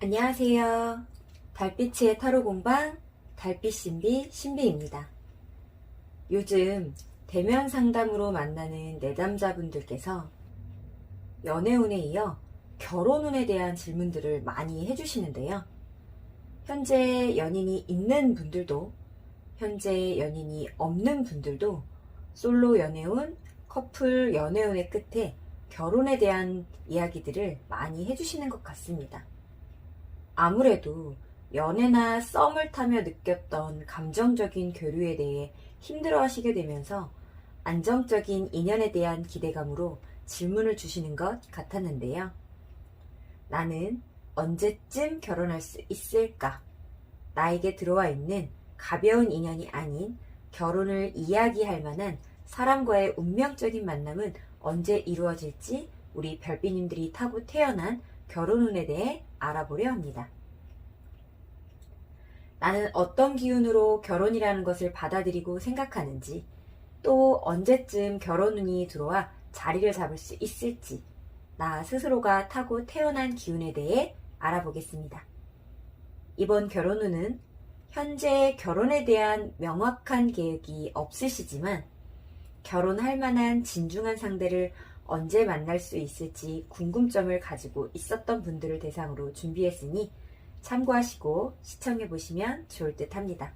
안녕하세요. 달빛의 타로 공방 달빛 신비입니다. 요즘 대면 상담으로 만나는 내담자분들께서 연애운에 이어 결혼운에 대한 질문들을 많이 해주시는데요. 현재 연인이 있는 분들도 현재 연인이 없는 분들도 솔로 연애운, 커플 연애운의 끝에 결혼에 대한 이야기들을 많이 해주시는 것 같습니다. 아무래도 연애나 썸을 타며 느꼈던 감정적인 교류에 대해 힘들어 하시게 되면서 안정적인 인연에 대한 기대감으로 질문을 주시는 것 같았는데요. 나는 언제쯤 결혼할 수 있을까? 나에게 들어와 있는 가벼운 인연이 아닌 결혼을 이야기할 만한 사람과의 운명적인 만남은 언제 이루어질지 우리 별빛님들이 타고 태어난 결혼운에 대해 알아보려 합니다. 나는 어떤 기운으로 결혼이라는 것을 받아들이고 생각하는지, 또 언제쯤 결혼운이 들어와 자리를 잡을 수 있을지, 나 스스로가 타고 태어난 기운에 대해 알아보겠습니다. 이번 결혼운은 현재 결혼에 대한 명확한 계획이 없으시지만 결혼할 만한 진중한 상대를 언제 만날 수 있을지 궁금점을 가지고 있었던 분들을 대상으로 준비했으니 참고하시고 시청해보시면 좋을 듯 합니다.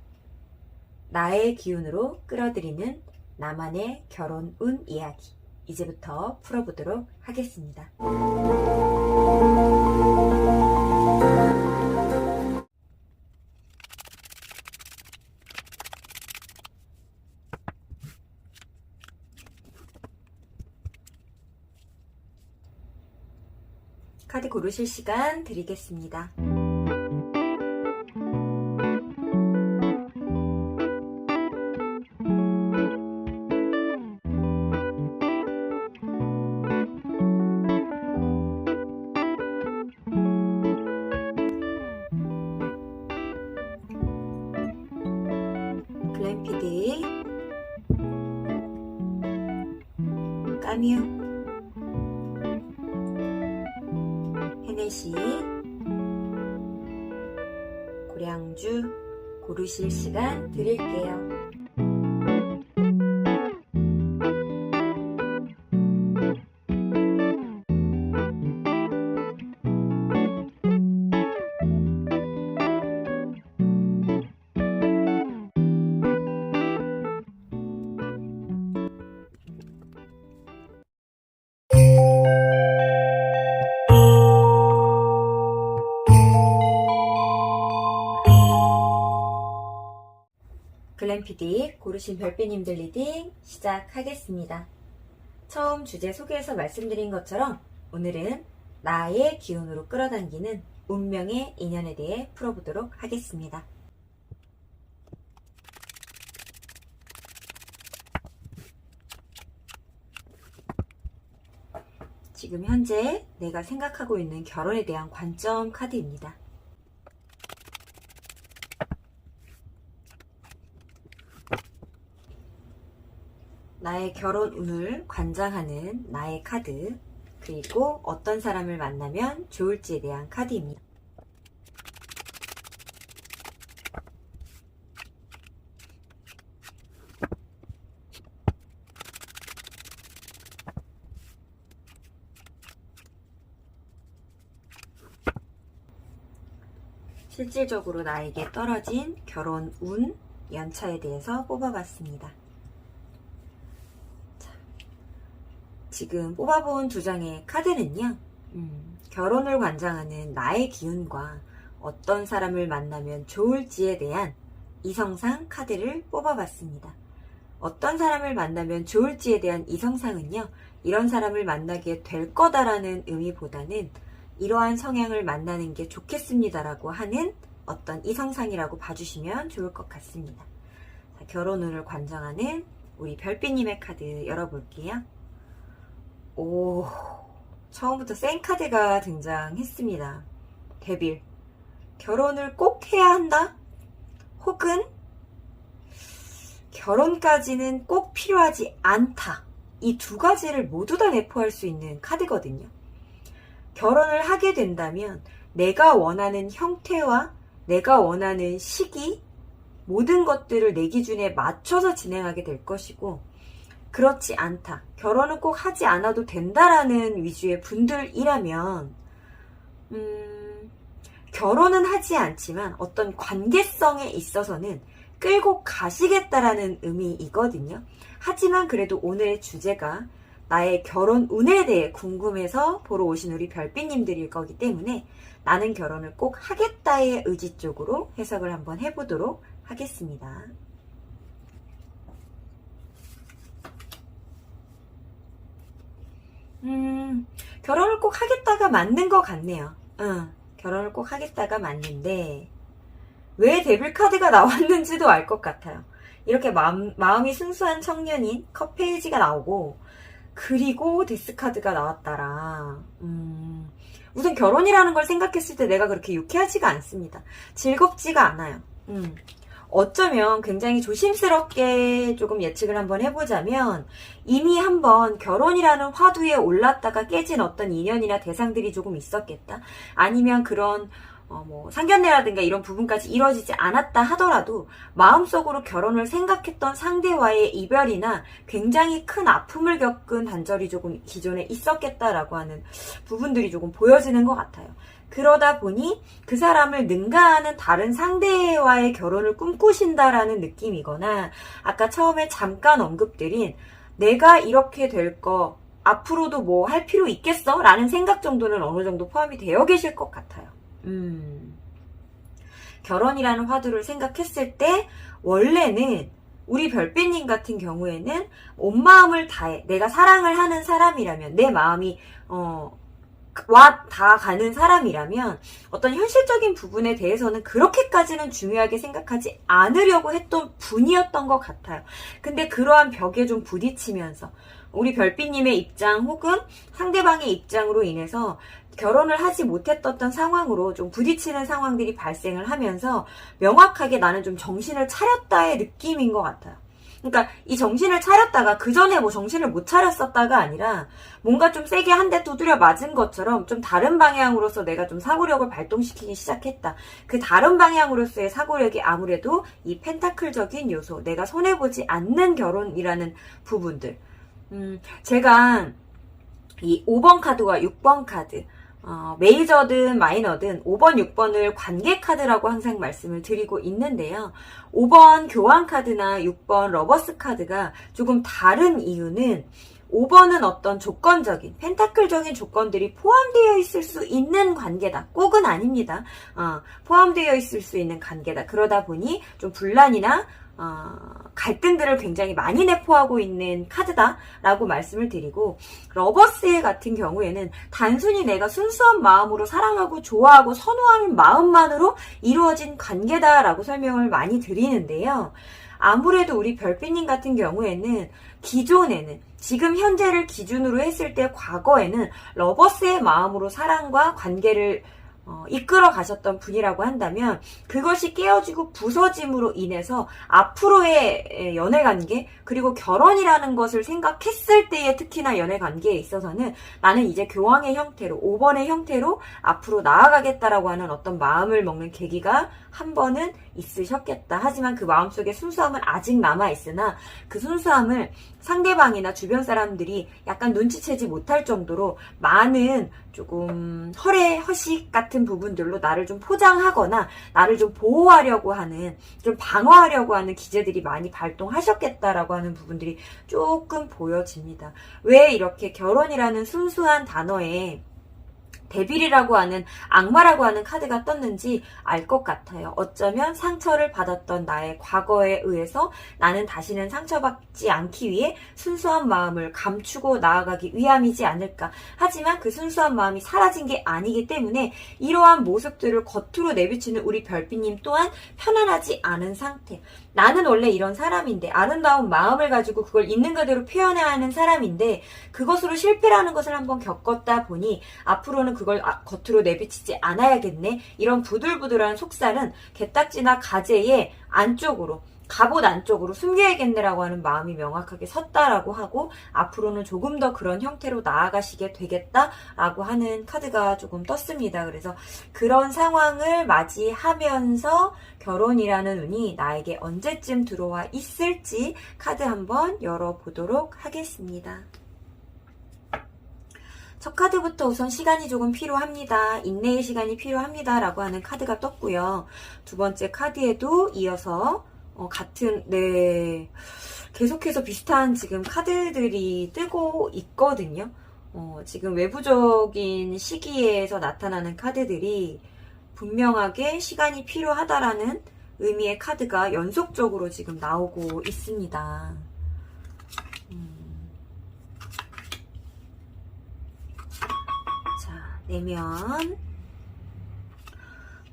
나의 기운으로 끌어들이는 나만의 결혼운 이야기, 이제부터 풀어보도록 하겠습니다. 카드 고르실 시간 드리겠습니다. 글램피디, 까뮤, 헤네시, 고량주 고르실 시간 드릴게요. 글램피디 고르신 별빛님들 리딩 시작하겠습니다. 처음 주제 소개에서 말씀드린 것처럼 오늘은 나의 기운으로 끌어당기는 운명의 인연에 대해 풀어보도록 하겠습니다. 지금 현재 내가 생각하고 있는 결혼에 대한 관점 카드입니다. 나의 결혼운을 관장하는 나의 카드, 그리고 어떤 사람을 만나면 좋을지에 대한 카드입니다. 실질적으로 나에게 떨어진 결혼운 연차에 대해서 뽑아봤습니다. 지금 뽑아본 두 장의 카드는요, 결혼을 관장하는 나의 기운과 어떤 사람을 만나면 좋을지에 대한 이성상 카드를 뽑아봤습니다. 어떤 사람을 만나면 좋을지에 대한 이성상은요, 이런 사람을 만나게 될 거다라는 의미보다는 이러한 성향을 만나는 게 좋겠습니다라고 하는 어떤 이성상이라고 봐주시면 좋을 것 같습니다. 자, 결혼운을 관장하는 우리 별빛님의 카드 열어볼게요. 오, 처음부터 센 카드가 등장했습니다. 데빌. 결혼을 꼭 해야 한다? 혹은 결혼까지는 꼭 필요하지 않다. 이 두 가지를 모두 다 내포할 수 있는 카드거든요. 결혼을 하게 된다면 내가 원하는 형태와 내가 원하는 시기, 모든 것들을 내 기준에 맞춰서 진행하게 될 것이고, 그렇지 않다, 결혼은 꼭 하지 않아도 된다라는 위주의 분들이라면 결혼은 하지 않지만 어떤 관계성에 있어서는 끌고 가시겠다라는 의미이거든요. 하지만 그래도 오늘의 주제가 나의 결혼 운에 대해 궁금해서 보러 오신 우리 별빛님들일 거기 때문에 나는 결혼을 꼭 하겠다의 의지 쪽으로 해석을 한번 해보도록 하겠습니다. 결혼을 꼭 하겠다가 맞는 것 같네요. 결혼을 꼭 하겠다가 맞는데 왜 데빌 카드가 나왔는지도 알 것 같아요. 이렇게 마음이 순수한 청년인 컵 페이지가 나오고, 그리고 데스 카드가 나왔다라. 우선 결혼이라는 걸 생각했을 때 내가 그렇게 유쾌하지가 않습니다. 즐겁지가 않아요. 어쩌면 굉장히 조심스럽게 조금 예측을 한번 해보자면, 이미 한번 결혼이라는 화두에 올랐다가 깨진 어떤 인연이나 대상들이 조금 있었겠다. 아니면 그런 상견례라든가 이런 부분까지 이루어지지 않았다 하더라도 마음속으로 결혼을 생각했던 상대와의 이별이나 굉장히 큰 아픔을 겪은 단절이 조금 기존에 있었겠다라고 하는 부분들이 조금 보여지는 것 같아요. 그러다 보니 그 사람을 능가하는 다른 상대와의 결혼을 꿈꾸신다라는 느낌이거나, 아까 처음에 잠깐 언급드린 내가 이렇게 될 거 앞으로도 뭐 할 필요 있겠어? 라는 생각 정도는 어느 정도 포함이 되어 계실 것 같아요. 결혼이라는 화두를 생각했을 때 원래는 우리 별빛님 같은 경우에는 온 마음을 다해 내가 사랑을 하는 사람이라면, 내 마음이 다 가는 사람이라면 어떤 현실적인 부분에 대해서는 그렇게까지는 중요하게 생각하지 않으려고 했던 분이었던 것 같아요. 근데 그러한 벽에 좀 부딪히면서 우리 별빛님의 입장 혹은 상대방의 입장으로 인해서 결혼을 하지 못했던 상황으로 좀 부딪히는 상황들이 발생을 하면서 명확하게 나는 좀 정신을 차렸다의 느낌인 것 같아요. 그러니까 이 정신을 차렸다가 그 전에 뭐 정신을 못 차렸었다가 아니라 뭔가 좀 세게 한 대 두드려 맞은 것처럼 좀 다른 방향으로서 내가 좀 사고력을 발동시키기 시작했다. 그 다른 방향으로서의 사고력이 아무래도 이 펜타클적인 요소, 내가 손해보지 않는 결혼이라는 부분들. 제가 이 5번 카드와 6번 카드, 메이저든 마이너든 5번, 6번을 관계 카드라고 항상 말씀을 드리고 있는데요. 5번 교환 카드나 6번 러버스 카드가 조금 다른 이유는 5번은 어떤 조건적인, 펜타클적인 조건들이 포함되어 있을 수 있는 관계다. 꼭은 아닙니다. 포함되어 있을 수 있는 관계다. 그러다 보니 좀 분란이나 갈등들을 굉장히 많이 내포하고 있는 카드다라고 말씀을 드리고, 러버스 같은 경우에는 단순히 내가 순수한 마음으로 사랑하고 좋아하고 선호하는 마음만으로 이루어진 관계다라고 설명을 많이 드리는데요. 아무래도 우리 별빛님 같은 경우에는 기존에는, 지금 현재를 기준으로 했을 때 과거에는 러버스의 마음으로 사랑과 관계를 이끌어 가셨던 분이라고 한다면, 그것이 깨어지고 부서짐으로 인해서 앞으로의 연애관계, 그리고 결혼이라는 것을 생각했을 때의 특히나 연애관계에 있어서는 나는 이제 교황의 형태로, 5번의 형태로 앞으로 나아가겠다라고 하는 어떤 마음을 먹는 계기가 한 번은 있으셨겠다. 하지만 그 마음속에 순수함은 아직 남아있으나 그 순수함을 상대방이나 주변 사람들이 약간 눈치채지 못할 정도로 많은 조금 허식 같은 부분들로 나를 좀 포장하거나 나를 좀 보호하려고 하는, 좀 방어하려고 하는 기제들이 많이 발동하셨겠다라고 하는 부분들이 조금 보여집니다. 왜 이렇게 결혼이라는 순수한 단어에 데빌이라고 하는, 악마라고 하는 카드가 떴는지 알 것 같아요. 어쩌면 상처를 받았던 나의 과거에 의해서 나는 다시는 상처받지 않기 위해 순수한 마음을 감추고 나아가기 위함이지 않을까. 하지만 그 순수한 마음이 사라진 게 아니기 때문에 이러한 모습들을 겉으로 내비치는 우리 별빛님 또한 편안하지 않은 상태. 나는 원래 이런 사람인데, 아름다운 마음을 가지고 그걸 있는 그대로 표현해야 하는 사람인데 그것으로 실패라는 것을 한번 겪었다 보니 앞으로는 그걸 겉으로 내비치지 않아야겠네. 이런 부들부들한 속살은 게딱지나 가재의 안쪽으로, 갑옷 안쪽으로 숨겨야겠네라고 하는 마음이 명확하게 섰다라고 하고 앞으로는 조금 더 그런 형태로 나아가시게 되겠다라고 하는 카드가 조금 떴습니다. 그래서 그런 상황을 맞이하면서 결혼이라는 운이 나에게 언제쯤 들어와 있을지 카드 한번 열어보도록 하겠습니다. 첫 카드부터 우선 시간이 조금 필요합니다. 인내의 시간이 필요합니다. 라고 하는 카드가 떴고요. 두 번째 카드에도 이어서 계속해서 비슷한 지금 카드들이 뜨고 있거든요. 지금 외부적인 시기에서 나타나는 카드들이 분명하게 시간이 필요하다라는 의미의 카드가 연속적으로 지금 나오고 있습니다. 자, 내면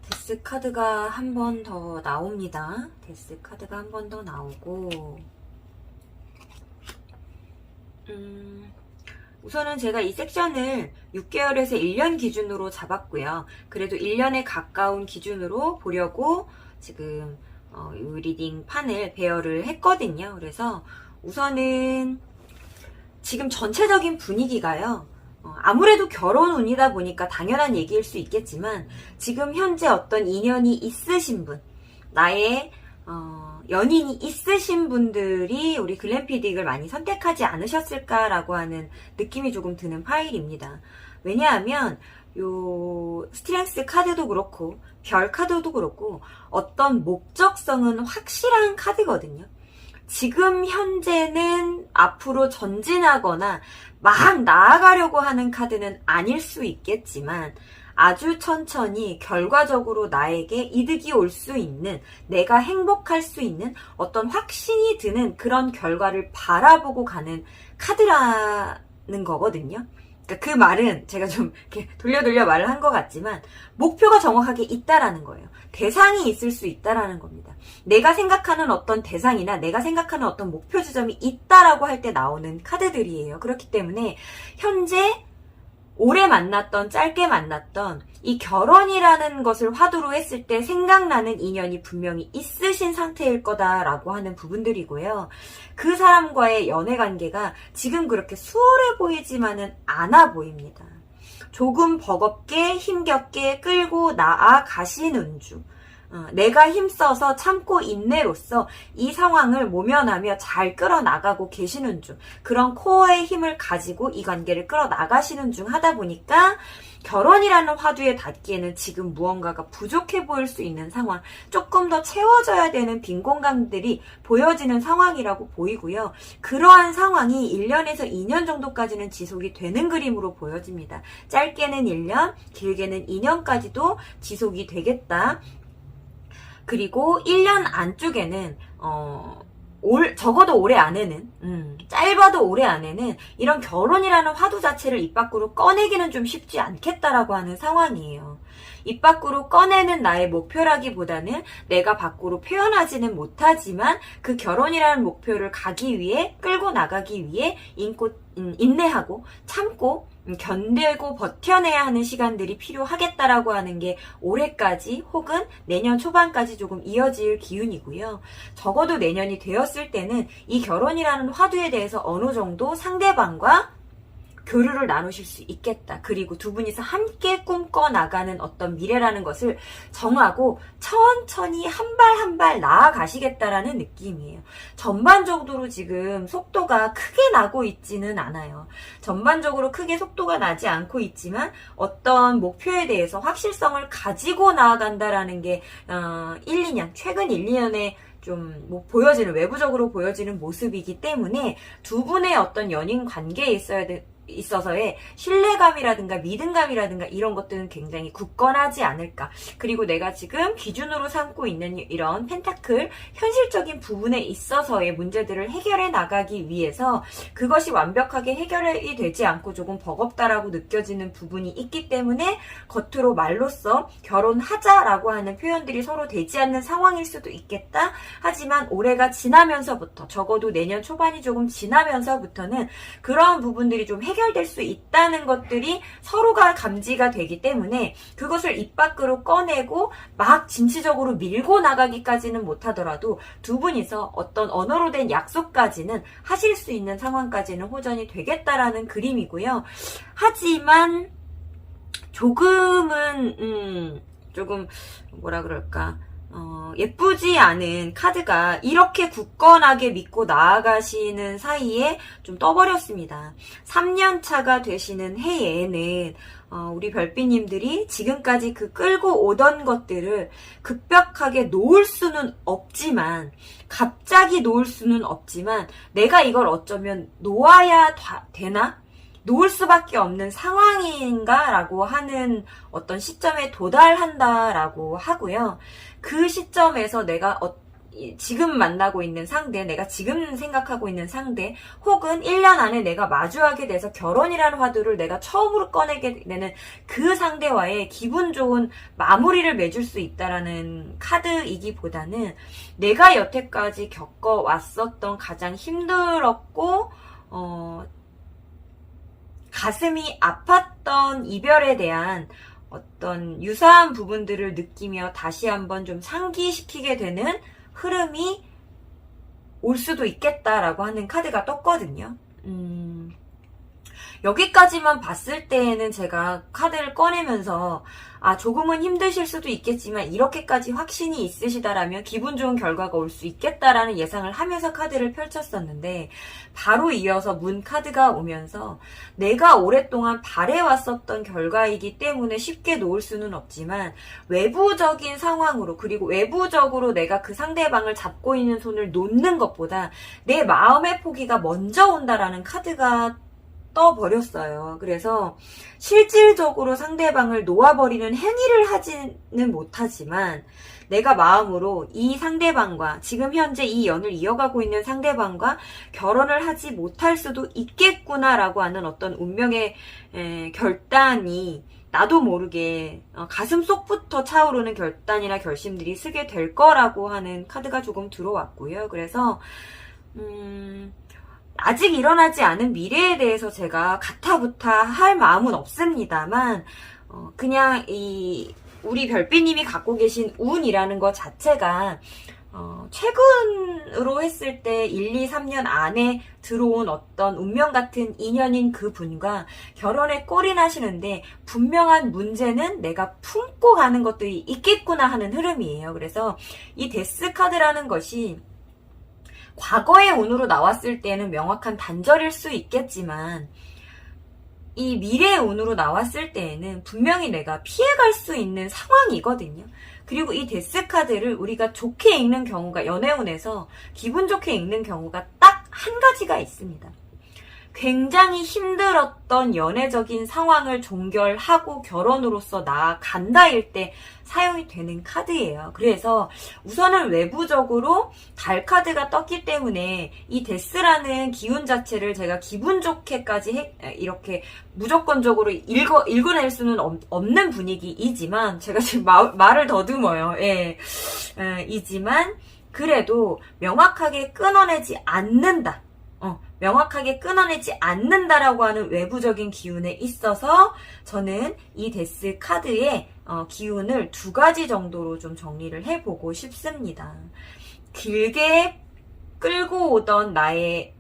데스 카드가 한 번 더 나옵니다. 데스 카드가 한 번 더 나오고 우선은 제가 이 섹션을 6개월에서 1년 기준으로 잡았고요. 그래도 1년에 가까운 기준으로 보려고 지금 이 리딩 판을 배열을 했거든요. 그래서 우선은 지금 전체적인 분위기가요. 아무래도 결혼 운이다 보니까 당연한 얘기일 수 있겠지만 지금 현재 어떤 인연이 있으신 분, 나의 연인이 있으신 분들이 우리 글램피딕을 많이 선택하지 않으셨을까라고 하는 느낌이 조금 드는 파일입니다. 왜냐하면 요 스트렝스 카드도 그렇고 별 카드도 그렇고 어떤 목적성은 확실한 카드거든요. 지금 현재는 앞으로 전진하거나 막 나아가려고 하는 카드는 아닐 수 있겠지만 아주 천천히 결과적으로 나에게 이득이 올 수 있는, 내가 행복할 수 있는 어떤 확신이 드는 그런 결과를 바라보고 가는 카드라는 거거든요. 그러니까 그 말은 제가 좀 이렇게 돌려 말을 한 것 같지만 목표가 정확하게 있다라는 거예요. 대상이 있을 수 있다라는 겁니다. 내가 생각하는 어떤 대상이나 내가 생각하는 어떤 목표 지점이 있다라고 할 때 나오는 카드들이에요. 그렇기 때문에 현재 오래 만났던, 짧게 만났던 이 결혼이라는 것을 화두로 했을 때 생각나는 인연이 분명히 있으신 상태일 거다라고 하는 부분들이고요. 그 사람과의 연애 관계가 지금 그렇게 수월해 보이지만은 않아 보입니다. 조금 버겁게 힘겹게 끌고 나아가시는 중, 내가 힘써서 참고 인내로써 이 상황을 모면하며 잘 끌어나가고 계시는 중, 그런 코어의 힘을 가지고 이 관계를 끌어나가시는 중 하다 보니까 결혼이라는 화두에 닿기에는 지금 무언가가 부족해 보일 수 있는 상황, 조금 더 채워져야 되는 빈 공간들이 보여지는 상황이라고 보이고요. 그러한 상황이 1년에서 2년 정도까지는 지속이 되는 그림으로 보여집니다. 짧게는 1년, 길게는 2년까지도 지속이 되겠다. 그리고 1년 안쪽에는 적어도 올해 안에는 짧아도 올해 안에는 이런 결혼이라는 화두 자체를 입 밖으로 꺼내기는 좀 쉽지 않겠다라고 하는 상황이에요. 입 밖으로 꺼내는 나의 목표라기보다는 내가 밖으로 표현하지는 못하지만 그 결혼이라는 목표를 가기 위해, 끌고 나가기 위해 인내하고 참고 견디고 버텨내야 하는 시간들이 필요하겠다라고 하는 게 올해까지 혹은 내년 초반까지 조금 이어질 기운이고요. 적어도 내년이 되었을 때는 이 결혼이라는 화두에 대해서 어느 정도 상대방과 교류를 나누실 수 있겠다. 그리고 두 분이서 함께 꿈꿔나가는 어떤 미래라는 것을 정하고 천천히 한 발 한 발 나아가시겠다라는 느낌이에요. 전반적으로 지금 속도가 크게 나고 있지는 않아요. 전반적으로 크게 속도가 나지 않고 있지만 어떤 목표에 대해서 확실성을 가지고 나아간다라는 게 1-2년, 최근 1-2년에 좀 보여지는, 외부적으로 보여지는 모습이기 때문에 두 분의 어떤 연인 관계에 있어서의 신뢰감이라든가 믿음감이라든가 이런 것들은 굉장히 굳건하지 않을까. 그리고 내가 지금 기준으로 삼고 있는 이런 펜타클 현실적인 부분에 있어서의 문제들을 해결해 나가기 위해서 그것이 완벽하게 해결이 되지 않고 조금 버겁다라고 느껴지는 부분이 있기 때문에 겉으로 말로써 결혼하자라고 하는 표현들이 서로 되지 않는 상황일 수도 있겠다. 하지만 올해가 지나면서부터, 적어도 내년 초반이 조금 지나면서부터는 그런 부분들이 좀 해결될 수 있다는 것들이 서로가 감지가 되기 때문에 그것을 입 밖으로 꺼내고 막 진취적으로 밀고 나가기까지는 못하더라도 두 분이서 어떤 언어로 된 약속까지는 하실 수 있는 상황까지는 호전이 되겠다라는 그림이고요. 하지만 조금은 조금 뭐라 그럴까, 예쁘지 않은 카드가 이렇게 굳건하게 믿고 나아가시는 사이에 좀 떠버렸습니다. 3년 차가 되시는 해에는 우리 별빛님들이 지금까지 그 끌고 오던 것들을 급격하게 놓을 수는 없지만, 갑자기 놓을 수는 없지만, 내가 이걸 어쩌면 놓아야 되나? 놓을 수밖에 없는 상황인가? 라고 하는 어떤 시점에 도달한다라고 하고요. 그 시점에서 내가 지금 만나고 있는 상대, 내가 지금 생각하고 있는 상대, 혹은 1년 안에 내가 마주하게 돼서 결혼이라는 화두를 내가 처음으로 꺼내게 되는 그 상대와의 기분 좋은 마무리를 맺을 수 있다라는 카드이기보다는 내가 여태까지 겪어왔었던 가장 힘들었고 가슴이 아팠던 이별에 대한 어떤 유사한 부분들을 느끼며 다시 한번 좀 상기시키게 되는 흐름이 올 수도 있겠다라고 하는 카드가 떴거든요. 여기까지만 봤을 때에는 제가 카드를 꺼내면서 조금은 힘드실 수도 있겠지만 이렇게까지 확신이 있으시다라면 기분 좋은 결과가 올 수 있겠다라는 예상을 하면서 카드를 펼쳤었는데, 바로 이어서 문 카드가 오면서 내가 오랫동안 바래왔었던 결과이기 때문에 쉽게 놓을 수는 없지만 외부적인 상황으로, 그리고 외부적으로 내가 그 상대방을 잡고 있는 손을 놓는 것보다 내 마음의 포기가 먼저 온다라는 카드가 떠버렸어요. 그래서 실질적으로 상대방을 놓아버리는 행위를 하지는 못하지만 내가 마음으로 이 상대방과, 지금 현재 이 연을 이어가고 있는 상대방과 결혼을 하지 못할 수도 있겠구나라고 하는 어떤 운명의 결단이 나도 모르게 가슴 속부터 차오르는 결단이나 결심들이 서게 될 거라고 하는 카드가 조금 들어왔고요. 그래서 아직 일어나지 않은 미래에 대해서 제가 가타부타 할 마음은 없습니다만, 그냥 우리 별빛님이 갖고 계신 운이라는 것 자체가 최근으로 했을 때 1, 2, 3년 안에 들어온 어떤 운명 같은 인연인 그 분과 결혼에 꼴이 나시는데 분명한 문제는 내가 품고 가는 것들이 있겠구나 하는 흐름이에요. 그래서 이 데스 카드라는 것이 과거의 운으로 나왔을 때는 명확한 단절일 수 있겠지만 이 미래의 운으로 나왔을 때에는 분명히 내가 피해갈 수 있는 상황이거든요. 그리고 이 데스 카드를 우리가 좋게 읽는 경우가, 연애운에서 기분 좋게 읽는 경우가 딱 한 가지가 있습니다. 굉장히 힘들었던 연애적인 상황을 종결하고 결혼으로서 나아간다일 때 사용이 되는 카드예요. 그래서 우선은 외부적으로 달 카드가 떴기 때문에 이 데스라는 기운 자체를 제가 기분 좋게까지 이렇게 무조건적으로 읽어낼 수는 없는 분위기이지만, 제가 지금 말을 더듬어요. 이지만 그래도 명확하게 끊어내지 않는다. 명확하게 끊어내지 않는다라고 하는 외부적인 기운에 있어서 저는 이 데스 카드의 기운을 두 가지 정도로 좀 정리를 해보고 싶습니다. 길게 끌고 오던 나의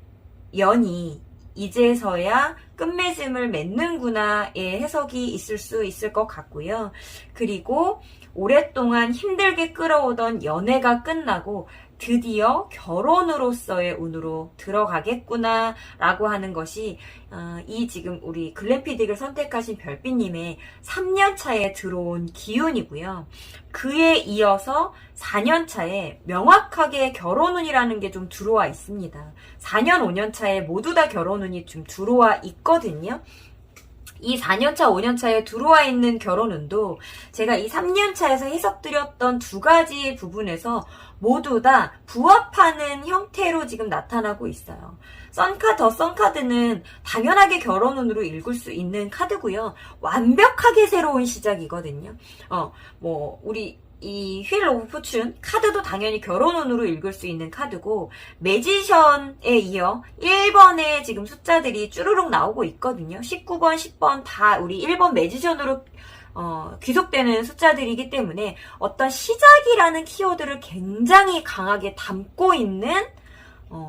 연이 이제서야 끝맺음을 맺는구나의 해석이 있을 수 있을 것 같고요. 그리고 오랫동안 힘들게 끌어오던 연애가 끝나고 드디어 결혼으로서의 운으로 들어가겠구나 라고 하는 것이 이 지금 우리 글램피딕을 선택하신 별빛님의 3년차에 들어온 기운이고요. 그에 이어서 4년차에 명확하게 결혼운이라는 게 좀 들어와 있습니다. 4년, 5년차에 모두 다 결혼운이 좀 들어와 있거든요. 이 4년차, 5년차에 들어와 있는 결혼운도 제가 이 3년차에서 해석드렸던 두 가지 부분에서 모두 다 부합하는 형태로 지금 나타나고 있어요. 선카드는 당연하게 결혼운으로 읽을 수 있는 카드고요. 완벽하게 새로운 시작이거든요. 우리 이 휠 오브 포춘 카드도 당연히 결혼운으로 읽을 수 있는 카드고, 매지션에 이어 1번에 지금 숫자들이 쭈루룩 나오고 있거든요. 19번, 10번 다 우리 1번 매지션으로 귀속되는 숫자들이기 때문에 어떤 시작이라는 키워드를 굉장히 강하게 담고 있는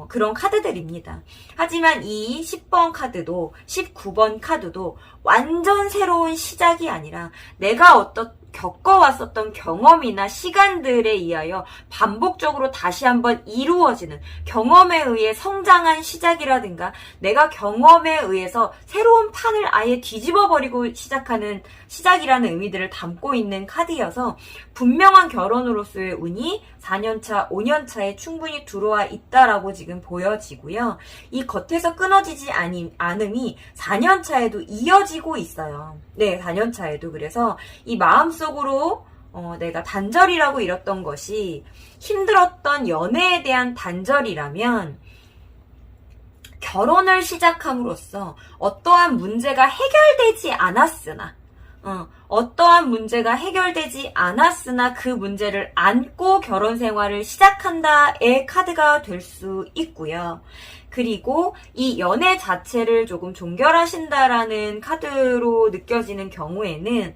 그런 카드들입니다. 하지만 이 10번 카드도 19번 카드도 완전 새로운 시작이 아니라 내가 어떤 겪어왔었던 경험이나 시간들에 의하여 반복적으로 다시 한번 이루어지는, 경험에 의해 성장한 시작이라든가 내가 경험에 의해서 새로운 판을 아예 뒤집어버리고 시작하는 시작이라는 의미들을 담고 있는 카드여서 분명한 결혼으로서의 운이 4년차, 5년차에 충분히 들어와 있다라고 지금 보여지고요. 이 겉에서 끊어지지 않음이 4년차에도 이어지고 있어요. 네, 4년차에도. 그래서 이 마음속으로 내가 단절이라고 이뤘던 것이 힘들었던 연애에 대한 단절이라면, 결혼을 시작함으로써 어떠한 문제가 해결되지 않았으나 그 문제를 안고 결혼 생활을 시작한다의 카드가 될 수 있고요. 그리고 이 연애 자체를 조금 종결하신다라는 카드로 느껴지는 경우에는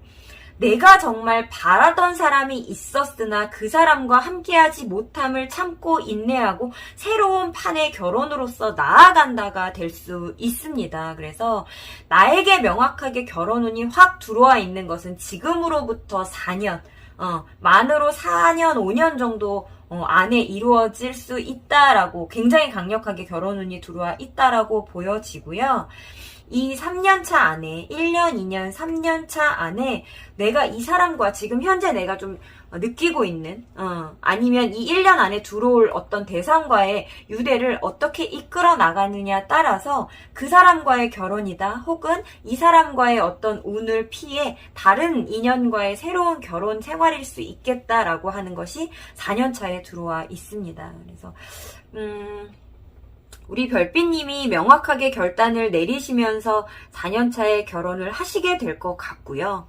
내가 정말 바라던 사람이 있었으나 그 사람과 함께하지 못함을 참고 인내하고 새로운 판의 결혼으로서 나아간다가 될 수 있습니다. 그래서 나에게 명확하게 결혼운이 확 들어와 있는 것은 지금으로부터 4년, 만으로 4년, 5년 정도 안에 이루어질 수 있다라고, 굉장히 강력하게 결혼운이 들어와 있다라고 보여지고요. 이 3년차 안에, 1년, 2년, 3년차 안에 내가 이 사람과 지금 현재 내가 좀 느끼고 있는, 아니면 이 1년 안에 들어올 어떤 대상과의 유대를 어떻게 이끌어 나가느냐 따라서 그 사람과의 결혼이다, 혹은 이 사람과의 어떤 운을 피해 다른 인연과의 새로운 결혼 생활일 수 있겠다라고 하는 것이 4년차에 들어와 있습니다. 그래서, 우리 별빛님이 명확하게 결단을 내리시면서 4년차에 결혼을 하시게 될 것 같고요.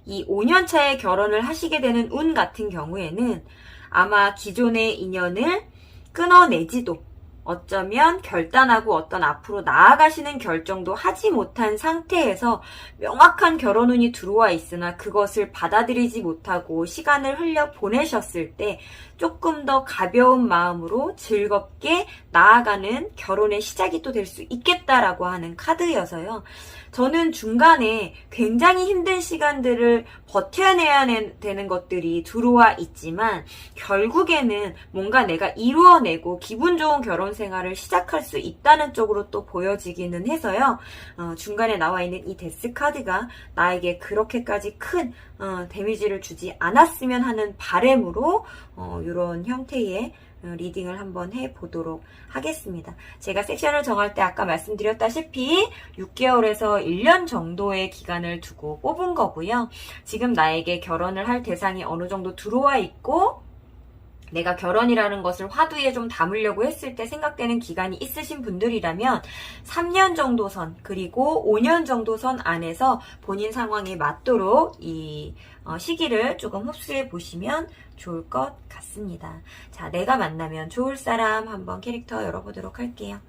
이 5년차에 결혼을 하시게 되는 운 같은 경우에는 아마 기존의 인연을 끊어내지도, 어쩌면 결단하고 어떤 앞으로 나아가시는 결정도 하지 못한 상태에서 명확한 결혼운이 들어와 있으나 그것을 받아들이지 못하고 시간을 흘려 보내셨을 때 조금 더 가벼운 마음으로 즐겁게 나아가는 결혼의 시작이 또 될 수 있겠다라고 하는 카드여서요. 저는 중간에 굉장히 힘든 시간들을 버텨내야 되는 것들이 들어와 있지만 결국에는 뭔가 내가 이루어내고 기분 좋은 결혼 생활을 시작할 수 있다는 쪽으로 또 보여지기는 해서요. 중간에 나와 있는 이 데스 카드가 나에게 그렇게까지 큰 데미지를 주지 않았으면 하는 바람으로 이런 형태의 리딩을 한번 해보도록 하겠습니다. 제가 섹션을 정할 때 아까 말씀드렸다시피 6개월에서 1년 정도의 기간을 두고 뽑은 거고요. 지금 나에게 결혼을 할 대상이 어느 정도 들어와 있고 내가 결혼이라는 것을 화두에 좀 담으려고 했을 때 생각되는 기간이 있으신 분들이라면 3년 정도 선, 그리고 5년 정도 선 안에서 본인 상황에 맞도록 이 시기를 조금 흡수해 보시면 좋을 것 같습니다. 자, 내가 만나면 좋을 사람 한번 캐릭터 열어보도록 할게요.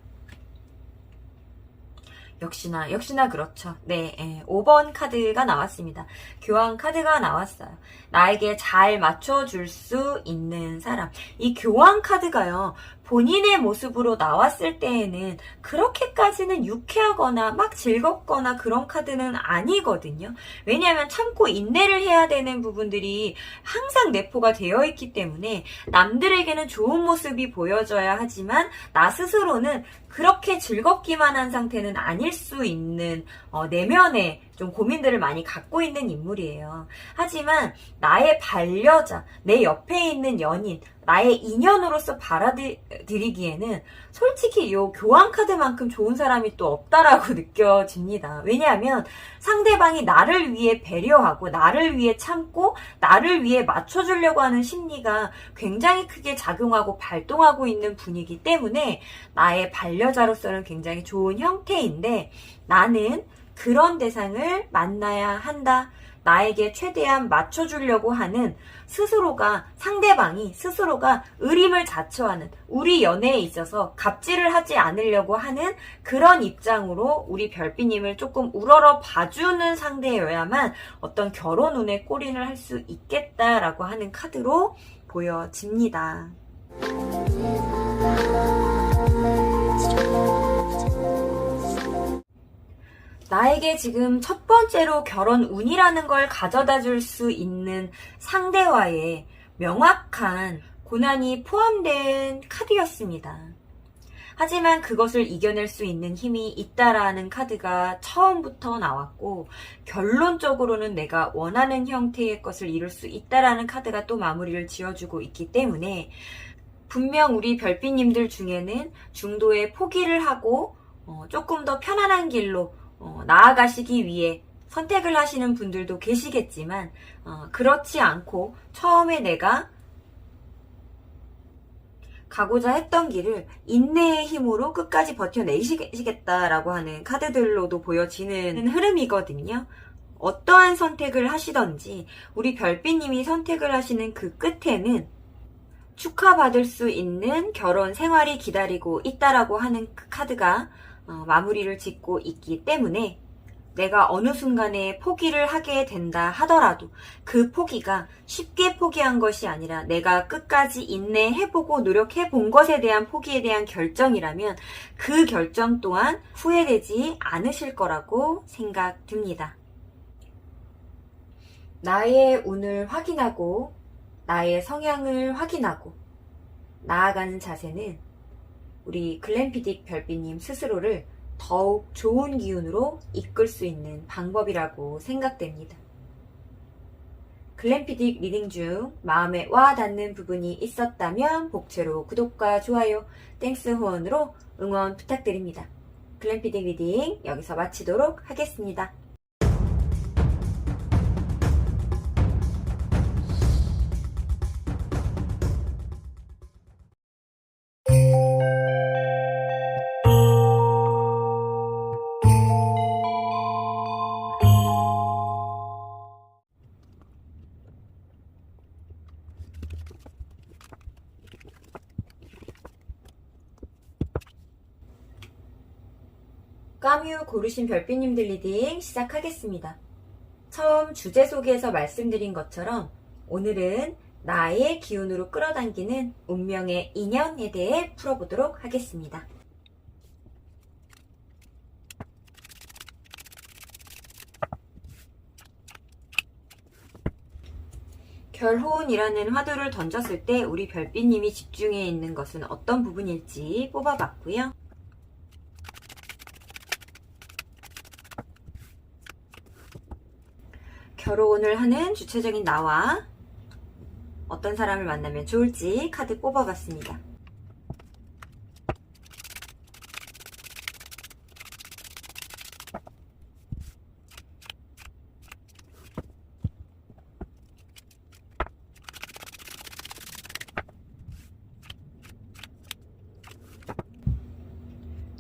역시나 그렇죠. 네, 5번 카드가 나왔습니다. 교환 카드가 나왔어요. 나에게 잘 맞춰줄 수 있는 사람. 이 교환 카드가요, 본인의 모습으로 나왔을 때에는 그렇게까지는 유쾌하거나 막 즐겁거나 그런 카드는 아니거든요. 왜냐하면 참고 인내를 해야 되는 부분들이 항상 내포가 되어 있기 때문에 남들에게는 좋은 모습이 보여져야 하지만 나 스스로는 그렇게 즐겁기만 한 상태는 아닐 수 있는 내면에 좀 고민들을 많이 갖고 있는 인물이에요. 하지만 나의 반려자, 내 옆에 있는 연인, 나의 인연으로서 받아들이기에는 솔직히 이 교환 카드만큼 좋은 사람이 또 없다라고 느껴집니다. 왜냐하면 상대방이 나를 위해 배려하고 나를 위해 참고 나를 위해 맞춰주려고 하는 심리가 굉장히 크게 작용하고 발동하고 있는 분이기 때문에 나의 반려자로서는 굉장히 좋은 형태인데 나는 그런 대상을 만나야 한다. 나에게 최대한 맞춰주려고 하는 상대방이 스스로가 의림을 자처하는, 우리 연애에 있어서 갑질을 하지 않으려고 하는 그런 입장으로 우리 별빛님을 조금 우러러 봐주는 상대여야만 어떤 결혼 운에 골인을 할 수 있겠다라고 하는 카드로 보여집니다. 나에게 지금 첫 번째로 결혼 운이라는 걸 가져다 줄 수 있는 상대와의 명확한 고난이 포함된 카드였습니다. 하지만 그것을 이겨낼 수 있는 힘이 있다라는 카드가 처음부터 나왔고, 결론적으로는 내가 원하는 형태의 것을 이룰 수 있다라는 카드가 또 마무리를 지어주고 있기 때문에 분명 우리 별빛님들 중에는 중도에 포기를 하고 조금 더 편안한 길로 나아가시기 위해 선택을 하시는 분들도 계시겠지만, 그렇지 않고 처음에 내가 가고자 했던 길을 인내의 힘으로 끝까지 버텨내시겠다라고 하는 카드들로도 보여지는 흐름이거든요. 어떠한 선택을 하시던지 우리 별빛님이 선택을 하시는 그 끝에는 축하받을 수 있는 결혼 생활이 기다리고 있다라고 하는 그 카드가 마무리를 짓고 있기 때문에, 내가 어느 순간에 포기를 하게 된다 하더라도 그 포기가 쉽게 포기한 것이 아니라 내가 끝까지 인내해보고 노력해본 것에 대한 포기에 대한 결정이라면 그 결정 또한 후회되지 않으실 거라고 생각됩니다. 나의 운을 확인하고 나의 성향을 확인하고 나아가는 자세는 우리 글램피딕 별빛님 스스로를 더욱 좋은 기운으로 이끌 수 있는 방법이라고 생각됩니다. 글램피딕 리딩 중 마음에 와닿는 부분이 있었다면 복채로 구독과 좋아요, 땡스 후원으로 응원 부탁드립니다. 글램피딕 리딩 여기서 마치도록 하겠습니다. 까뮤 고르신 별빛님들 리딩 시작하겠습니다. 처음 주제 소개에서 말씀드린 것처럼 오늘은 나의 기운으로 끌어당기는 운명의 인연에 대해 풀어보도록 하겠습니다. 결혼이라는 화두를 던졌을 때 우리 별빛님이 집중해 있는 것은 어떤 부분일지 뽑아봤고요. 결혼을 하는 주체적인 나와 어떤 사람을 만나면 좋을지 카드 뽑아봤습니다.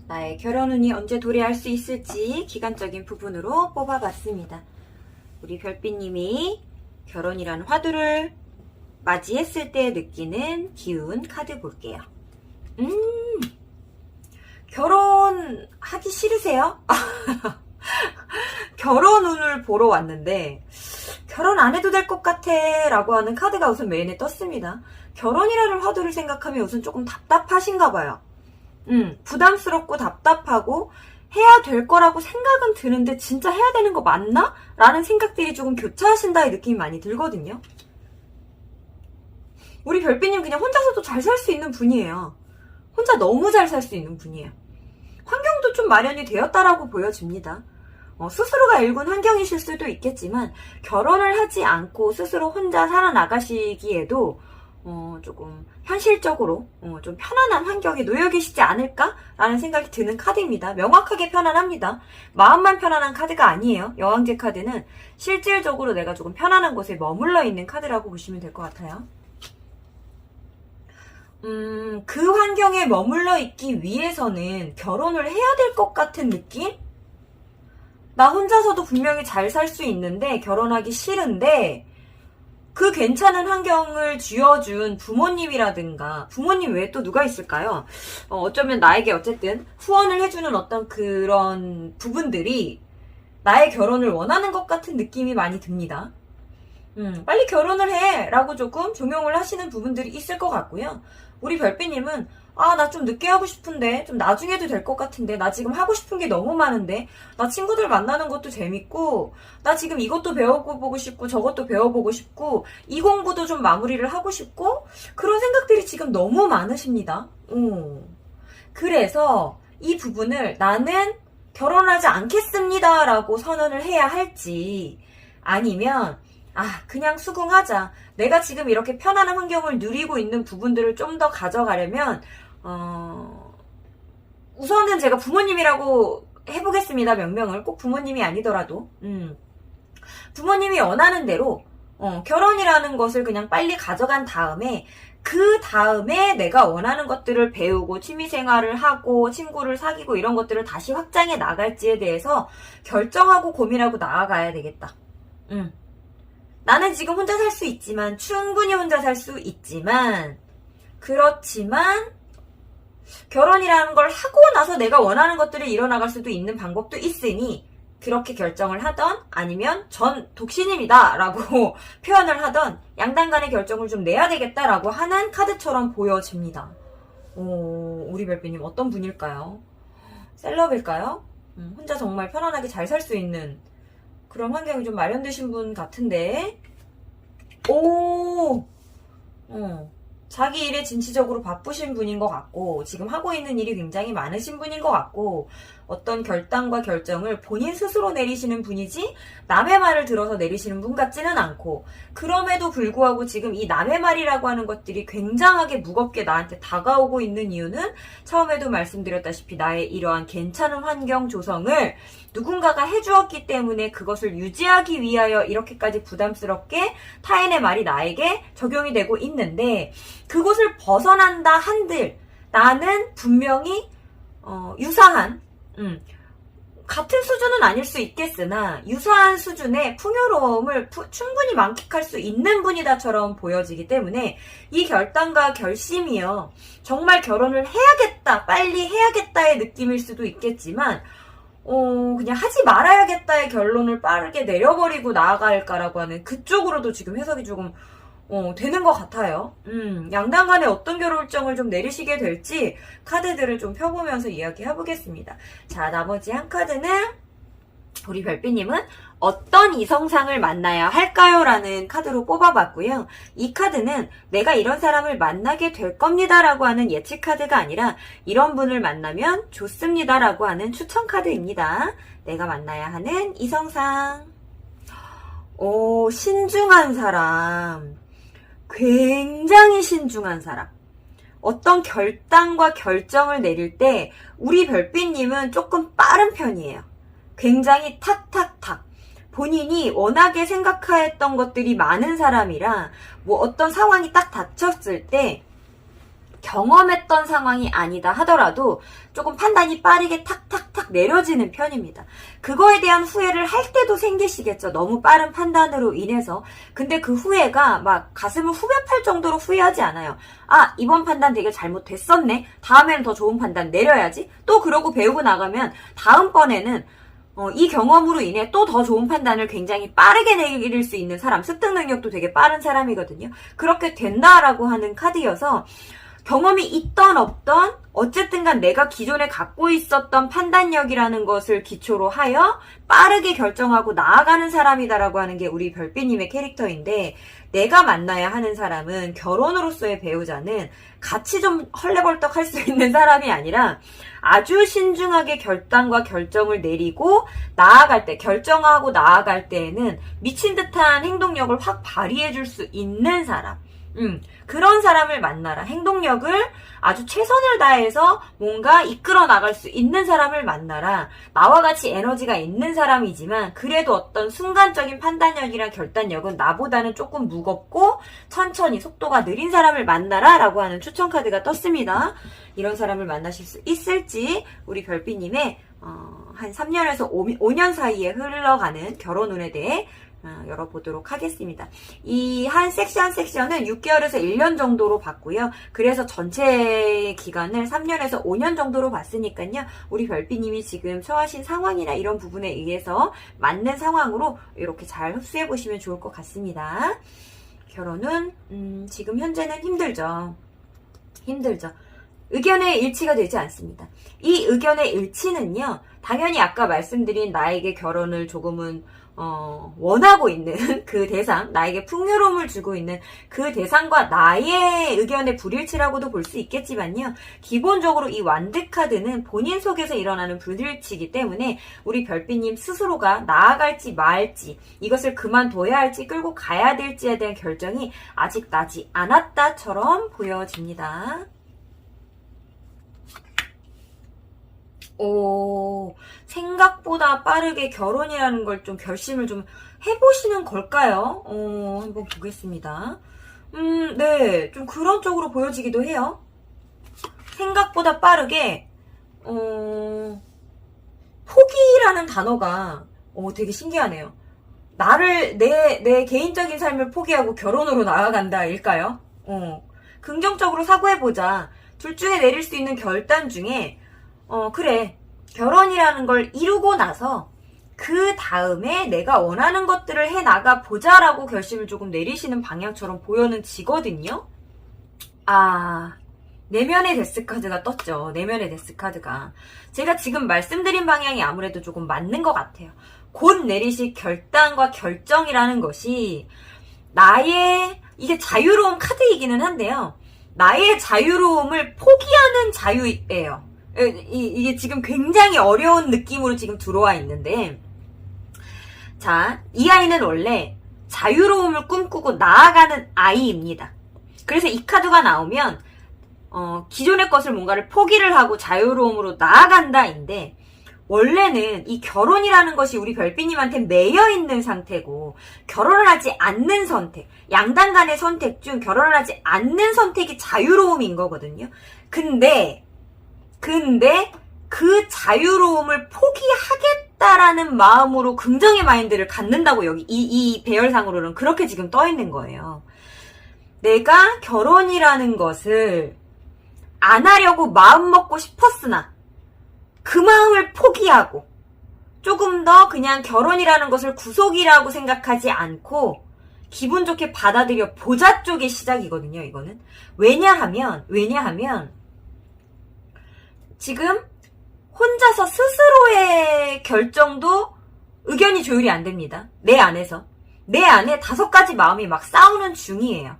나의 결혼 운이 언제 도래할 수 있을지 기간적인 부분으로 뽑아봤습니다. 우리 별빛님이 결혼이라는 화두를 맞이했을 때 느끼는 기운 카드 볼게요. 결혼하기 싫으세요? 결혼 운을 보러 왔는데 결혼 안 해도 될 것 같아 라고 하는 카드가 우선 메인에 떴습니다. 결혼이라는 화두를 생각하면 우선 조금 답답하신가 봐요. 부담스럽고 답답하고 해야 될 거라고 생각은 드는데 진짜 해야 되는 거 맞나? 라는 생각들이 조금 교차하신다의 느낌이 많이 들거든요. 우리 별빛님 그냥 혼자서도 잘 살 수 있는 분이에요. 혼자 너무 잘 살 수 있는 분이에요. 환경도 좀 마련이 되었다라고 보여집니다. 스스로가 일군 환경이실 수도 있겠지만 결혼을 하지 않고 스스로 혼자 살아나가시기에도 조금 현실적으로 좀 편안한 환경에 놓여 계시지 않을까라는 생각이 드는 카드입니다. 명확하게 편안합니다. 마음만 편안한 카드가 아니에요. 여왕제 카드는 실질적으로 내가 조금 편안한 곳에 머물러 있는 카드라고 보시면 될 것 같아요. 그 환경에 머물러 있기 위해서는 결혼을 해야 될 것 같은 느낌? 나 혼자서도 분명히 잘 살 수 있는데 결혼하기 싫은데 그 괜찮은 환경을 쥐어준 부모님이라든가 부모님 외에 또 누가 있을까요? 어쩌면 나에게 어쨌든 후원을 해주는 어떤 그런 부분들이 나의 결혼을 원하는 것 같은 느낌이 많이 듭니다. 빨리 결혼을 해! 라고 조금 종용을 하시는 부분들이 있을 것 같고요. 우리 별비님은 나 좀 늦게 하고 싶은데, 좀 나중에 해도 될 것 같은데, 나 지금 하고 싶은 게 너무 많은데, 나 친구들 만나는 것도 재밌고, 나 지금 이것도 배워보고 싶고, 저것도 배워보고 싶고, 이 공부도 좀 마무리를 하고 싶고, 그런 생각들이 지금 너무 많으십니다. 그래서 이 부분을 나는 결혼하지 않겠습니다 라고 선언을 해야 할지, 아니면 그냥 수긍하자. 내가 지금 이렇게 편안한 환경을 누리고 있는 부분들을 좀 더 가져가려면 우선은 제가 부모님이라고 해보겠습니다. 명명을. 꼭 부모님이 아니더라도 부모님이 원하는 대로 결혼이라는 것을 그냥 빨리 가져간 다음에 그 다음에 내가 원하는 것들을 배우고 취미생활을 하고 친구를 사귀고 이런 것들을 다시 확장해 나갈지에 대해서 결정하고 고민하고 나아가야 되겠다. 나는 지금 혼자 살 수 있지만, 충분히 혼자 살 수 있지만, 그렇지만 결혼이라는 걸 하고 나서 내가 원하는 것들을 이뤄나갈 수도 있는 방법도 있으니 그렇게 결정을 하던 아니면 전 독신입니다 라고 표현을 하던 양당 간의 결정을 좀 내야 되겠다라고 하는 카드처럼 보여집니다. 우리 별비님 어떤 분일까요? 셀럽일까요? 혼자 정말 편안하게 잘 살 수 있는 그런 환경이 좀 마련되신 분 같은데 자기 일에 진취적으로 바쁘신 분인 것 같고 지금 하고 있는 일이 굉장히 많으신 분인 것 같고 어떤 결단과 결정을 본인 스스로 내리시는 분이지 남의 말을 들어서 내리시는 분 같지는 않고 그럼에도 불구하고 지금 이 남의 말이라고 하는 것들이 굉장하게 무겁게 나한테 다가오고 있는 이유는 처음에도 말씀드렸다시피 나의 이러한 괜찮은 환경 조성을 누군가가 해주었기 때문에 그것을 유지하기 위하여 이렇게까지 부담스럽게 타인의 말이 나에게 적용이 되고 있는데 그곳을 벗어난다 한들 나는 분명히 유사한 같은 수준은 아닐 수 있겠으나 유사한 수준의 풍요로움을 충분히 만끽할 수 있는 분이다처럼 보여지기 때문에 이 결단과 결심이요 정말 결혼을 해야겠다 빨리 해야겠다의 느낌일 수도 있겠지만 그냥 하지 말아야겠다의 결론을 빠르게 내려버리고 나아갈까라고 하는 그쪽으로도 지금 해석이 조금 되는 것 같아요. 양당 간에 어떤 결정을 좀 내리시게 될지 카드들을 좀 펴보면서 이야기해보겠습니다. 자, 나머지 한 카드는 우리 별비님은 어떤 이성상을 만나야 할까요? 라는 카드로 뽑아봤고요. 이 카드는 내가 이런 사람을 만나게 될 겁니다 라고 하는 예측 카드가 아니라 이런 분을 만나면 좋습니다 라고 하는 추천 카드입니다. 내가 만나야 하는 이성상. 신중한 사람. 굉장히 신중한 사람. 어떤 결단과 결정을 내릴 때 우리 별비님은 조금 빠른 편이에요. 굉장히 탁탁탁. 본인이 워낙에 생각했던 것들이 많은 사람이라 뭐 어떤 상황이 딱 닥쳤을 때 경험했던 상황이 아니다 하더라도 조금 판단이 빠르게 탁탁탁 내려지는 편입니다. 그거에 대한 후회를 할 때도 생기시겠죠. 너무 빠른 판단으로 인해서. 근데 그 후회가 막 가슴을 후벼 팔 정도로 후회하지 않아요. 이번 판단 되게 잘못됐었네. 다음에는 더 좋은 판단 내려야지. 또 그러고 배우고 나가면 다음번에는 이 경험으로 인해 또 더 좋은 판단을 굉장히 빠르게 내릴 수 있는 사람, 습득 능력도 되게 빠른 사람이거든요. 그렇게 된다라고 하는 카드여서 경험이 있던 없던 어쨌든 간 내가 기존에 갖고 있었던 판단력이라는 것을 기초로 하여 빠르게 결정하고 나아가는 사람이다라고 하는 게 우리 별비님의 캐릭터인데 내가 만나야 하는 사람은 결혼으로서의 배우자는 같이 좀 헐레벌떡 할 수 있는 사람이 아니라 아주 신중하게 결단과 결정을 내리고 나아갈 때, 결정하고 나아갈 때에는 미친 듯한 행동력을 확 발휘해 줄 수 있는 사람. 그런 사람을 만나라. 행동력을 아주 최선을 다해서 뭔가 이끌어 나갈 수 있는 사람을 만나라. 나와 같이 에너지가 있는 사람이지만 그래도 어떤 순간적인 판단력이랑 결단력은 나보다는 조금 무겁고 천천히 속도가 느린 사람을 만나라 라고 하는 추천 카드가 떴습니다. 이런 사람을 만나실 수 있을지 우리 별비님의 한 3년에서 5년 사이에 흘러가는 결혼운에 대해 열어보도록 하겠습니다. 이 한 섹션 섹션은 6개월에서 1년 정도로 봤고요. 그래서 전체 기간을 3년에서 5년 정도로 봤으니까요. 우리 별빛님이 지금 처하신 상황이나 이런 부분에 의해서 맞는 상황으로 이렇게 잘 흡수해 보시면 좋을 것 같습니다. 결혼은 지금 현재는 힘들죠. 의견의 일치가 되지 않습니다. 이 의견의 일치는요, 당연히 아까 말씀드린 나에게 결혼을 조금은 원하고 있는 그 대상, 나에게 풍요로움을 주고 있는 그 대상과 나의 의견의 불일치라고도 볼 수 있겠지만요. 기본적으로 이 완드카드는 본인 속에서 일어나는 불일치이기 때문에 우리 별빛님 스스로가 나아갈지 말지, 이것을 그만둬야 할지 끌고 가야 될지에 대한 결정이 아직 나지 않았다처럼 보여집니다. 생각보다 빠르게 결혼이라는 걸 좀 결심을 좀 해보시는 걸까요? 한번 보겠습니다. 네, 좀 그런 쪽으로 보여지기도 해요. 생각보다 빠르게, 포기라는 단어가, 되게 신기하네요. 내 개인적인 삶을 포기하고 결혼으로 나아간다일까요? 긍정적으로 사고해보자. 둘 중에 내릴 수 있는 결단 중에, 그래. 결혼이라는 걸 이루고 나서 그 다음에 내가 원하는 것들을 해나가 보자라고 결심을 조금 내리시는 방향처럼 보여지거든요. 내면의 데스카드가 떴죠. 내면의 데스카드가. 제가 지금 말씀드린 방향이 아무래도 조금 맞는 것 같아요. 곧 내리실 결단과 결정이라는 것이 이게 자유로운 카드이기는 한데요. 나의 자유로움을 포기하는 자유예요. 이게 지금 굉장히 어려운 느낌으로 지금 들어와 있는데, 자, 이 아이는 원래 자유로움을 꿈꾸고 나아가는 아이입니다. 그래서 이 카드가 나오면 기존의 것을 뭔가를 포기를 하고 자유로움으로 나아간다인데, 원래는 이 결혼이라는 것이 우리 별빛님한테 매여 있는 상태고, 결혼을 하지 않는 선택, 양당 간의 선택 중 결혼을 하지 않는 선택이 자유로움인 거거든요. 근데 그 자유로움을 포기하겠다라는 마음으로 긍정의 마인드를 갖는다고 여기 이 배열상으로는 그렇게 지금 떠 있는 거예요. 내가 결혼이라는 것을 안 하려고 마음 먹고 싶었으나 그 마음을 포기하고 조금 더 그냥 결혼이라는 것을 구속이라고 생각하지 않고 기분 좋게 받아들여 보자 쪽의 시작이거든요, 이거는. 왜냐하면 지금 혼자서 스스로의 결정도 의견이 조율이 안 됩니다. 내 안에 5가지 마음이 막 싸우는 중이에요.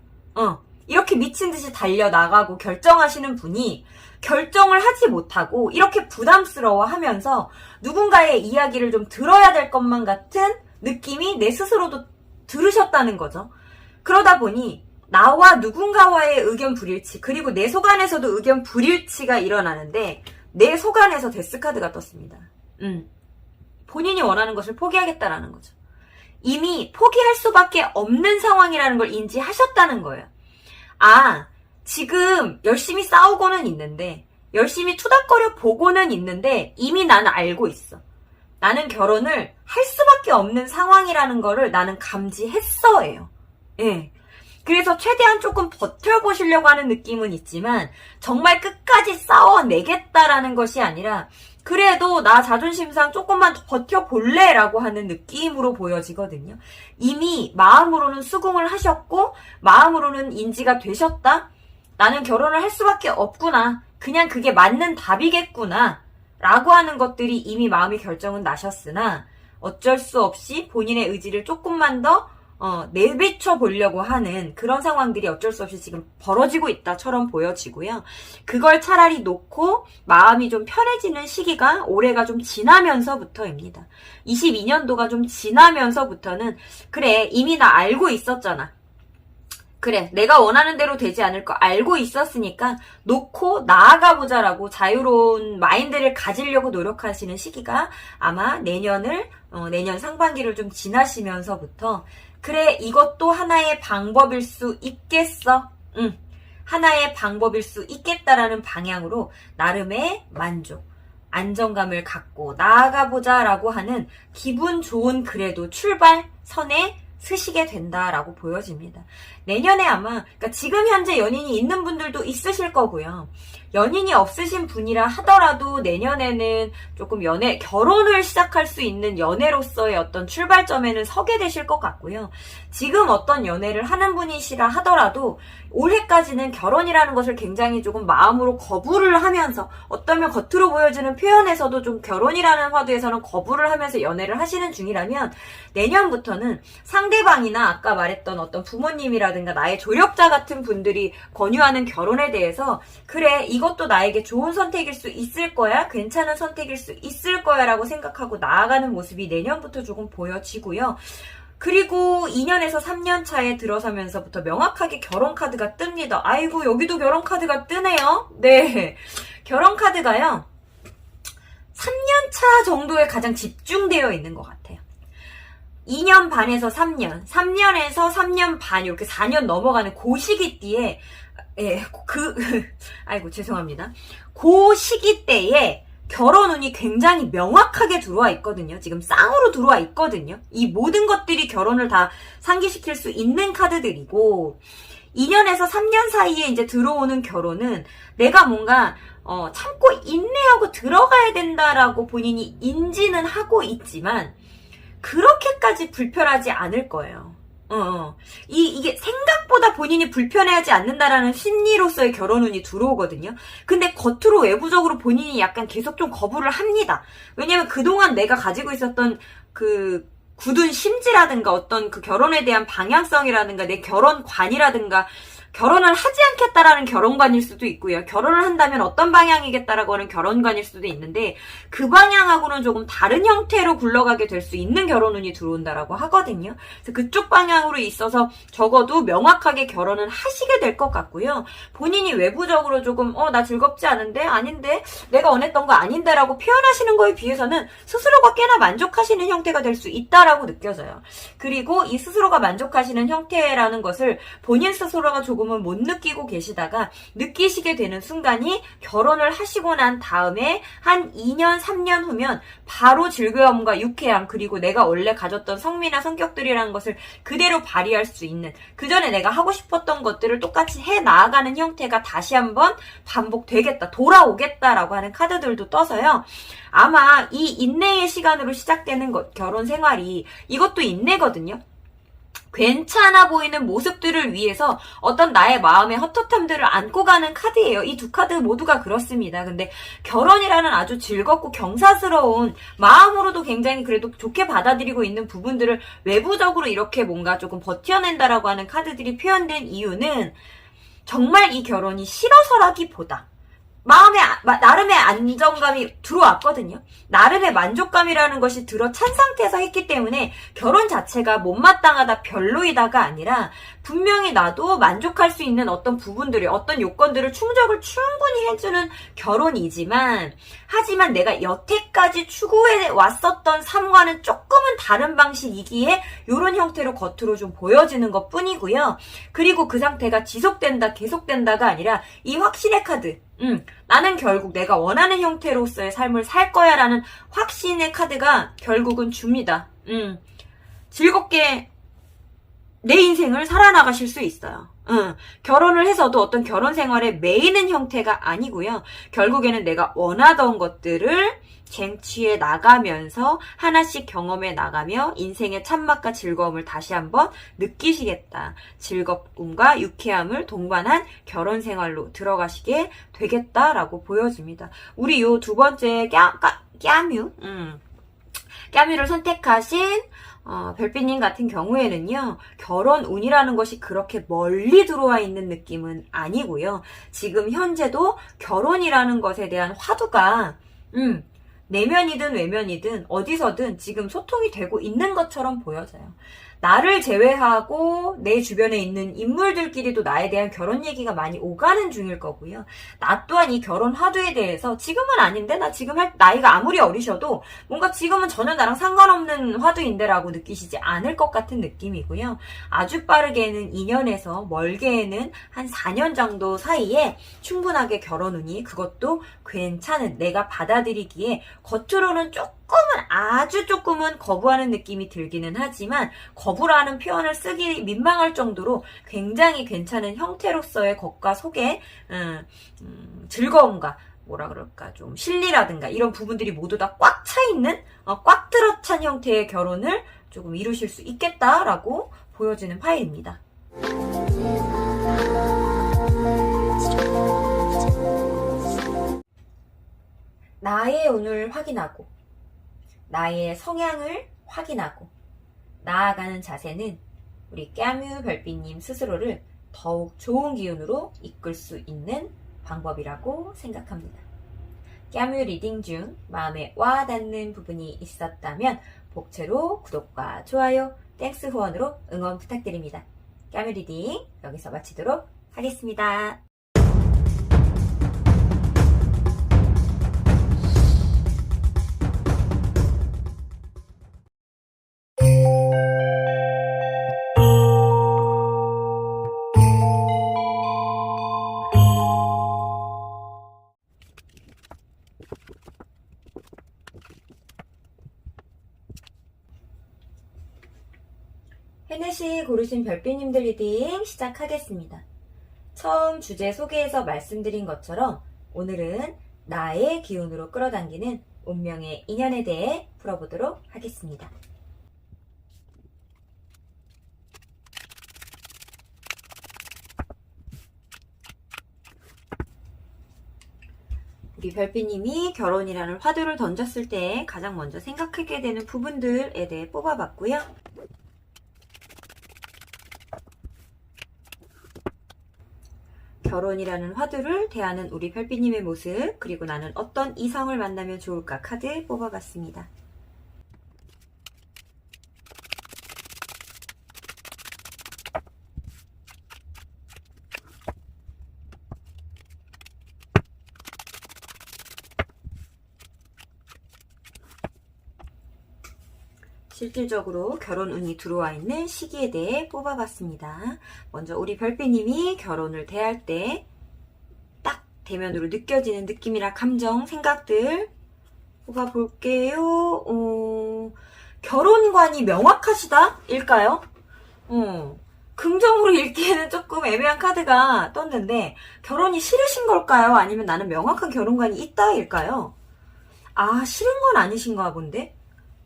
이렇게 미친 듯이 달려나가고 결정하시는 분이 결정을 하지 못하고 이렇게 부담스러워 하면서 누군가의 이야기를 좀 들어야 될 것만 같은 느낌이 내 스스로도 들으셨다는 거죠. 그러다 보니 나와 누군가와의 의견 불일치, 그리고 내 속 안에서도 의견 불일치가 일어나는데 내 속 안에서 데스카드가 떴습니다. 본인이 원하는 것을 포기하겠다라는 거죠. 이미 포기할 수밖에 없는 상황이라는 걸 인지하셨다는 거예요. 지금 열심히 싸우고는 있는데, 열심히 투닥거려 보고는 있는데 이미 나는 알고 있어. 나는 결혼을 할 수밖에 없는 상황이라는 거를 나는 감지했어예요. 예. 그래서 최대한 조금 버텨보시려고 하는 느낌은 있지만 정말 끝까지 싸워내겠다라는 것이 아니라 그래도 나 자존심상 조금만 더 버텨볼래 라고 하는 느낌으로 보여지거든요. 이미 마음으로는 수긍을 하셨고 마음으로는 인지가 되셨다. 나는 결혼을 할 수밖에 없구나. 그냥 그게 맞는 답이겠구나 라고 하는 것들이 이미 마음의 결정은 나셨으나 어쩔 수 없이 본인의 의지를 조금만 더 내비쳐 보려고 하는 그런 상황들이 어쩔 수 없이 지금 벌어지고 있다처럼 보여지고요. 그걸 차라리 놓고 마음이 좀 편해지는 시기가 올해가 좀 지나면서부터입니다. 22년도가 좀 지나면서부터는 그래, 이미 나 알고 있었잖아. 그래, 내가 원하는 대로 되지 않을 거 알고 있었으니까 놓고 나아가보자라고 자유로운 마인드를 가지려고 노력하시는 시기가 아마 내년 상반기를 좀 지나시면서부터 그래, 이것도 하나의 방법일 수 있겠어. 하나의 방법일 수 있겠다라는 방향으로 나름의 만족, 안정감을 갖고 나아가보자 라고 하는 기분 좋은 그래도 출발선에 서시게 된다라고 보여집니다. 내년에 아마 그러니까 지금 현재 연인이 있는 분들도 있으실 거고요. 연인이 없으신 분이라 하더라도 내년에는 조금 결혼을 시작할 수 있는 연애로서의 어떤 출발점에는 서게 되실 것 같고요. 지금 어떤 연애를 하는 분이시라 하더라도 올해까지는 결혼이라는 것을 굉장히 조금 마음으로 거부를 하면서 어떠면 겉으로 보여지는 표현에서도 좀 결혼이라는 화두에서는 거부를 하면서 연애를 하시는 중이라면 내년부터는 상대방이나 아까 말했던 어떤 부모님이라든가 나의 조력자 같은 분들이 권유하는 결혼에 대해서 그래 이것도 나에게 좋은 선택일 수 있을 거야 괜찮은 선택일 수 있을 거야 라고 생각하고 나아가는 모습이 내년부터 조금 보여지고요. 그리고 2년에서 3년 차에 들어서면서부터 명확하게 결혼 카드가 뜹니다. 아이고 여기도 결혼 카드가 뜨네요. 네, 결혼 카드가요 3년 차 정도에 가장 집중되어 있는 것 같아요. 2년 반에서 3년, 3년에서 3년 반 이렇게 4년 넘어가는 그 시기띠에 아이고 죄송합니다. 그 시기대에 결혼운이 굉장히 명확하게 들어와 있거든요. 지금 쌍으로 들어와 있거든요. 이 모든 것들이 결혼을 다 상기시킬 수 있는 카드들이고 2년에서 3년 사이에 이제 들어오는 결혼은 내가 뭔가 참고 인내하고 들어가야 된다라고 본인이 인지는 하고 있지만 그렇게까지 불편하지 않을 거예요. 이게 생각보다 본인이 불편해하지 않는다라는 심리로서의 결혼운이 들어오거든요. 근데 겉으로 외부적으로 본인이 약간 계속 좀 거부를 합니다. 왜냐면 그동안 내가 가지고 있었던 그 굳은 심지라든가 어떤 그 결혼에 대한 방향성이라든가 내 결혼관이라든가 결혼을 하지 않겠다라는 결혼관일 수도 있고요. 결혼을 한다면 어떤 방향이겠다라고 하는 결혼관일 수도 있는데 그 방향하고는 조금 다른 형태로 굴러가게 될 수 있는 결혼운이 들어온다라고 하거든요. 그래서 그쪽 방향으로 있어서 적어도 명확하게 결혼은 하시게 될 것 같고요. 본인이 외부적으로 조금 나 즐겁지 않은데 아닌데 내가 원했던 거 아닌데 라고 표현하시는 거에 비해서는 스스로가 꽤나 만족하시는 형태가 될 수 있다라고 느껴져요. 그리고 이 스스로가 만족하시는 형태라는 것을 본인 스스로가 조금은 못 느끼고 계시다가 느끼시게 되는 순간이 결혼을 하시고 난 다음에 한 2년, 3년 후면 바로 즐거움과 유쾌함 그리고 내가 원래 가졌던 성미나 성격들이라는 것을 그대로 발휘할 수 있는 그 전에 내가 하고 싶었던 것들을 똑같이 해 나아가는 형태가 다시 한번 반복되겠다, 돌아오겠다라고 하는 카드들도 떠서요. 아마 이 인내의 시간으로 시작되는 결혼 생활이 이것도 인내거든요. 괜찮아 보이는 모습들을 위해서 어떤 나의 마음의 헛헛함들을 안고 가는 카드예요. 이 두 카드 모두가 그렇습니다. 근데 결혼이라는 아주 즐겁고 경사스러운 마음으로도 굉장히 그래도 좋게 받아들이고 있는 부분들을 외부적으로 이렇게 뭔가 조금 버텨낸다라고 하는 카드들이 표현된 이유는 정말 이 결혼이 싫어서라기보다 나름의 안정감이 들어왔거든요. 나름의 만족감이라는 것이 들어 찬 상태에서 했기 때문에 결혼 자체가 못마땅하다, 별로이다가 아니라 분명히 나도 만족할 수 있는 어떤 부분들이, 어떤 요건들을 충족을 충분히 해주는 결혼이지만, 하지만 내가 여태까지 추구해 왔었던 삶과는 조금은 다른 방식이기에 이런 형태로 겉으로 좀 보여지는 것 뿐이고요. 그리고 그 상태가 지속된다, 계속된다가 아니라 이 확신의 카드, 나는 결국 내가 원하는 형태로서의 삶을 살 거야 라는 확신의 카드가 결국은 줍니다. 즐겁게 내 인생을 살아나가실 수 있어요. 결혼을 해서도 어떤 결혼 생활에 매이는 형태가 아니고요. 결국에는 내가 원하던 것들을 쟁취해 나가면서 하나씩 경험해 나가며 인생의 참맛과 즐거움을 다시 한번 느끼시겠다. 즐거움과 유쾌함을 동반한 결혼 생활로 들어가시게 되겠다라고 보여집니다. 우리 요 두 번째 까뮤를 선택하신 별빛님 같은 경우에는요, 결혼 운이라는 것이 그렇게 멀리 들어와 있는 느낌은 아니고요. 지금 현재도 결혼이라는 것에 대한 화두가 내면이든 외면이든 어디서든 지금 소통이 되고 있는 것처럼 보여져요. 나를 제외하고 내 주변에 있는 인물들끼리도 나에 대한 결혼 얘기가 많이 오가는 중일 거고요. 나 또한 이 결혼 화두에 대해서 지금은 아닌데 나 지금 할 나이가 아무리 어리셔도 뭔가 지금은 전혀 나랑 상관없는 화두인데 라고 느끼시지 않을 것 같은 느낌이고요. 아주 빠르게는 2년에서 멀게는 한 4년 정도 사이에 충분하게 결혼 운이 그것도 괜찮은 내가 받아들이기에 겉으로는 아주 조금은 거부하는 느낌이 들기는 하지만 거부라는 표현을 쓰기 민망할 정도로 굉장히 괜찮은 형태로서의 것과 속에 즐거움과 뭐라 그럴까 좀 실리라든가 이런 부분들이 모두 다 꽉 차 있는 꽉 들어찬 형태의 결혼을 조금 이루실 수 있겠다라고 보여지는 파일입니다. 나의 운을 확인하고 나의 성향을 확인하고 나아가는 자세는 우리 까뮤 별빛님 스스로를 더욱 좋은 기운으로 이끌 수 있는 방법이라고 생각합니다. 까뮤 리딩 중 마음에 와닿는 부분이 있었다면 복채로 구독과 좋아요, 땡스 후원으로 응원 부탁드립니다. 까뮤 리딩 여기서 마치도록 하겠습니다. 헤넷이 고르신 별빛님들 리딩 시작하겠습니다. 처음 주제 소개에서 말씀드린 것처럼 오늘은 나의 기운으로 끌어당기는 운명의 인연에 대해 풀어보도록 하겠습니다. 우리 별빛님이 결혼이라는 화두를 던졌을 때 가장 먼저 생각하게 되는 부분들에 대해 뽑아봤고요. 결혼이라는 화두를 대하는 우리 별빛님의 모습, 그리고 나는 어떤 이성을 만나면 좋을까 카드 뽑아봤습니다. 실질적으로 결혼 운이 들어와 있는 시기에 대해 뽑아봤습니다. 먼저 우리 별빛님이 결혼을 대할 때 딱 대면으로 느껴지는 느낌이나 감정, 생각들 뽑아볼게요. 결혼관이 명확하시다? 일까요? 긍정으로 읽기에는 조금 애매한 카드가 떴는데 결혼이 싫으신 걸까요? 아니면 나는 명확한 결혼관이 있다? 일까요? 아, 싫은 건 아니신가 본데?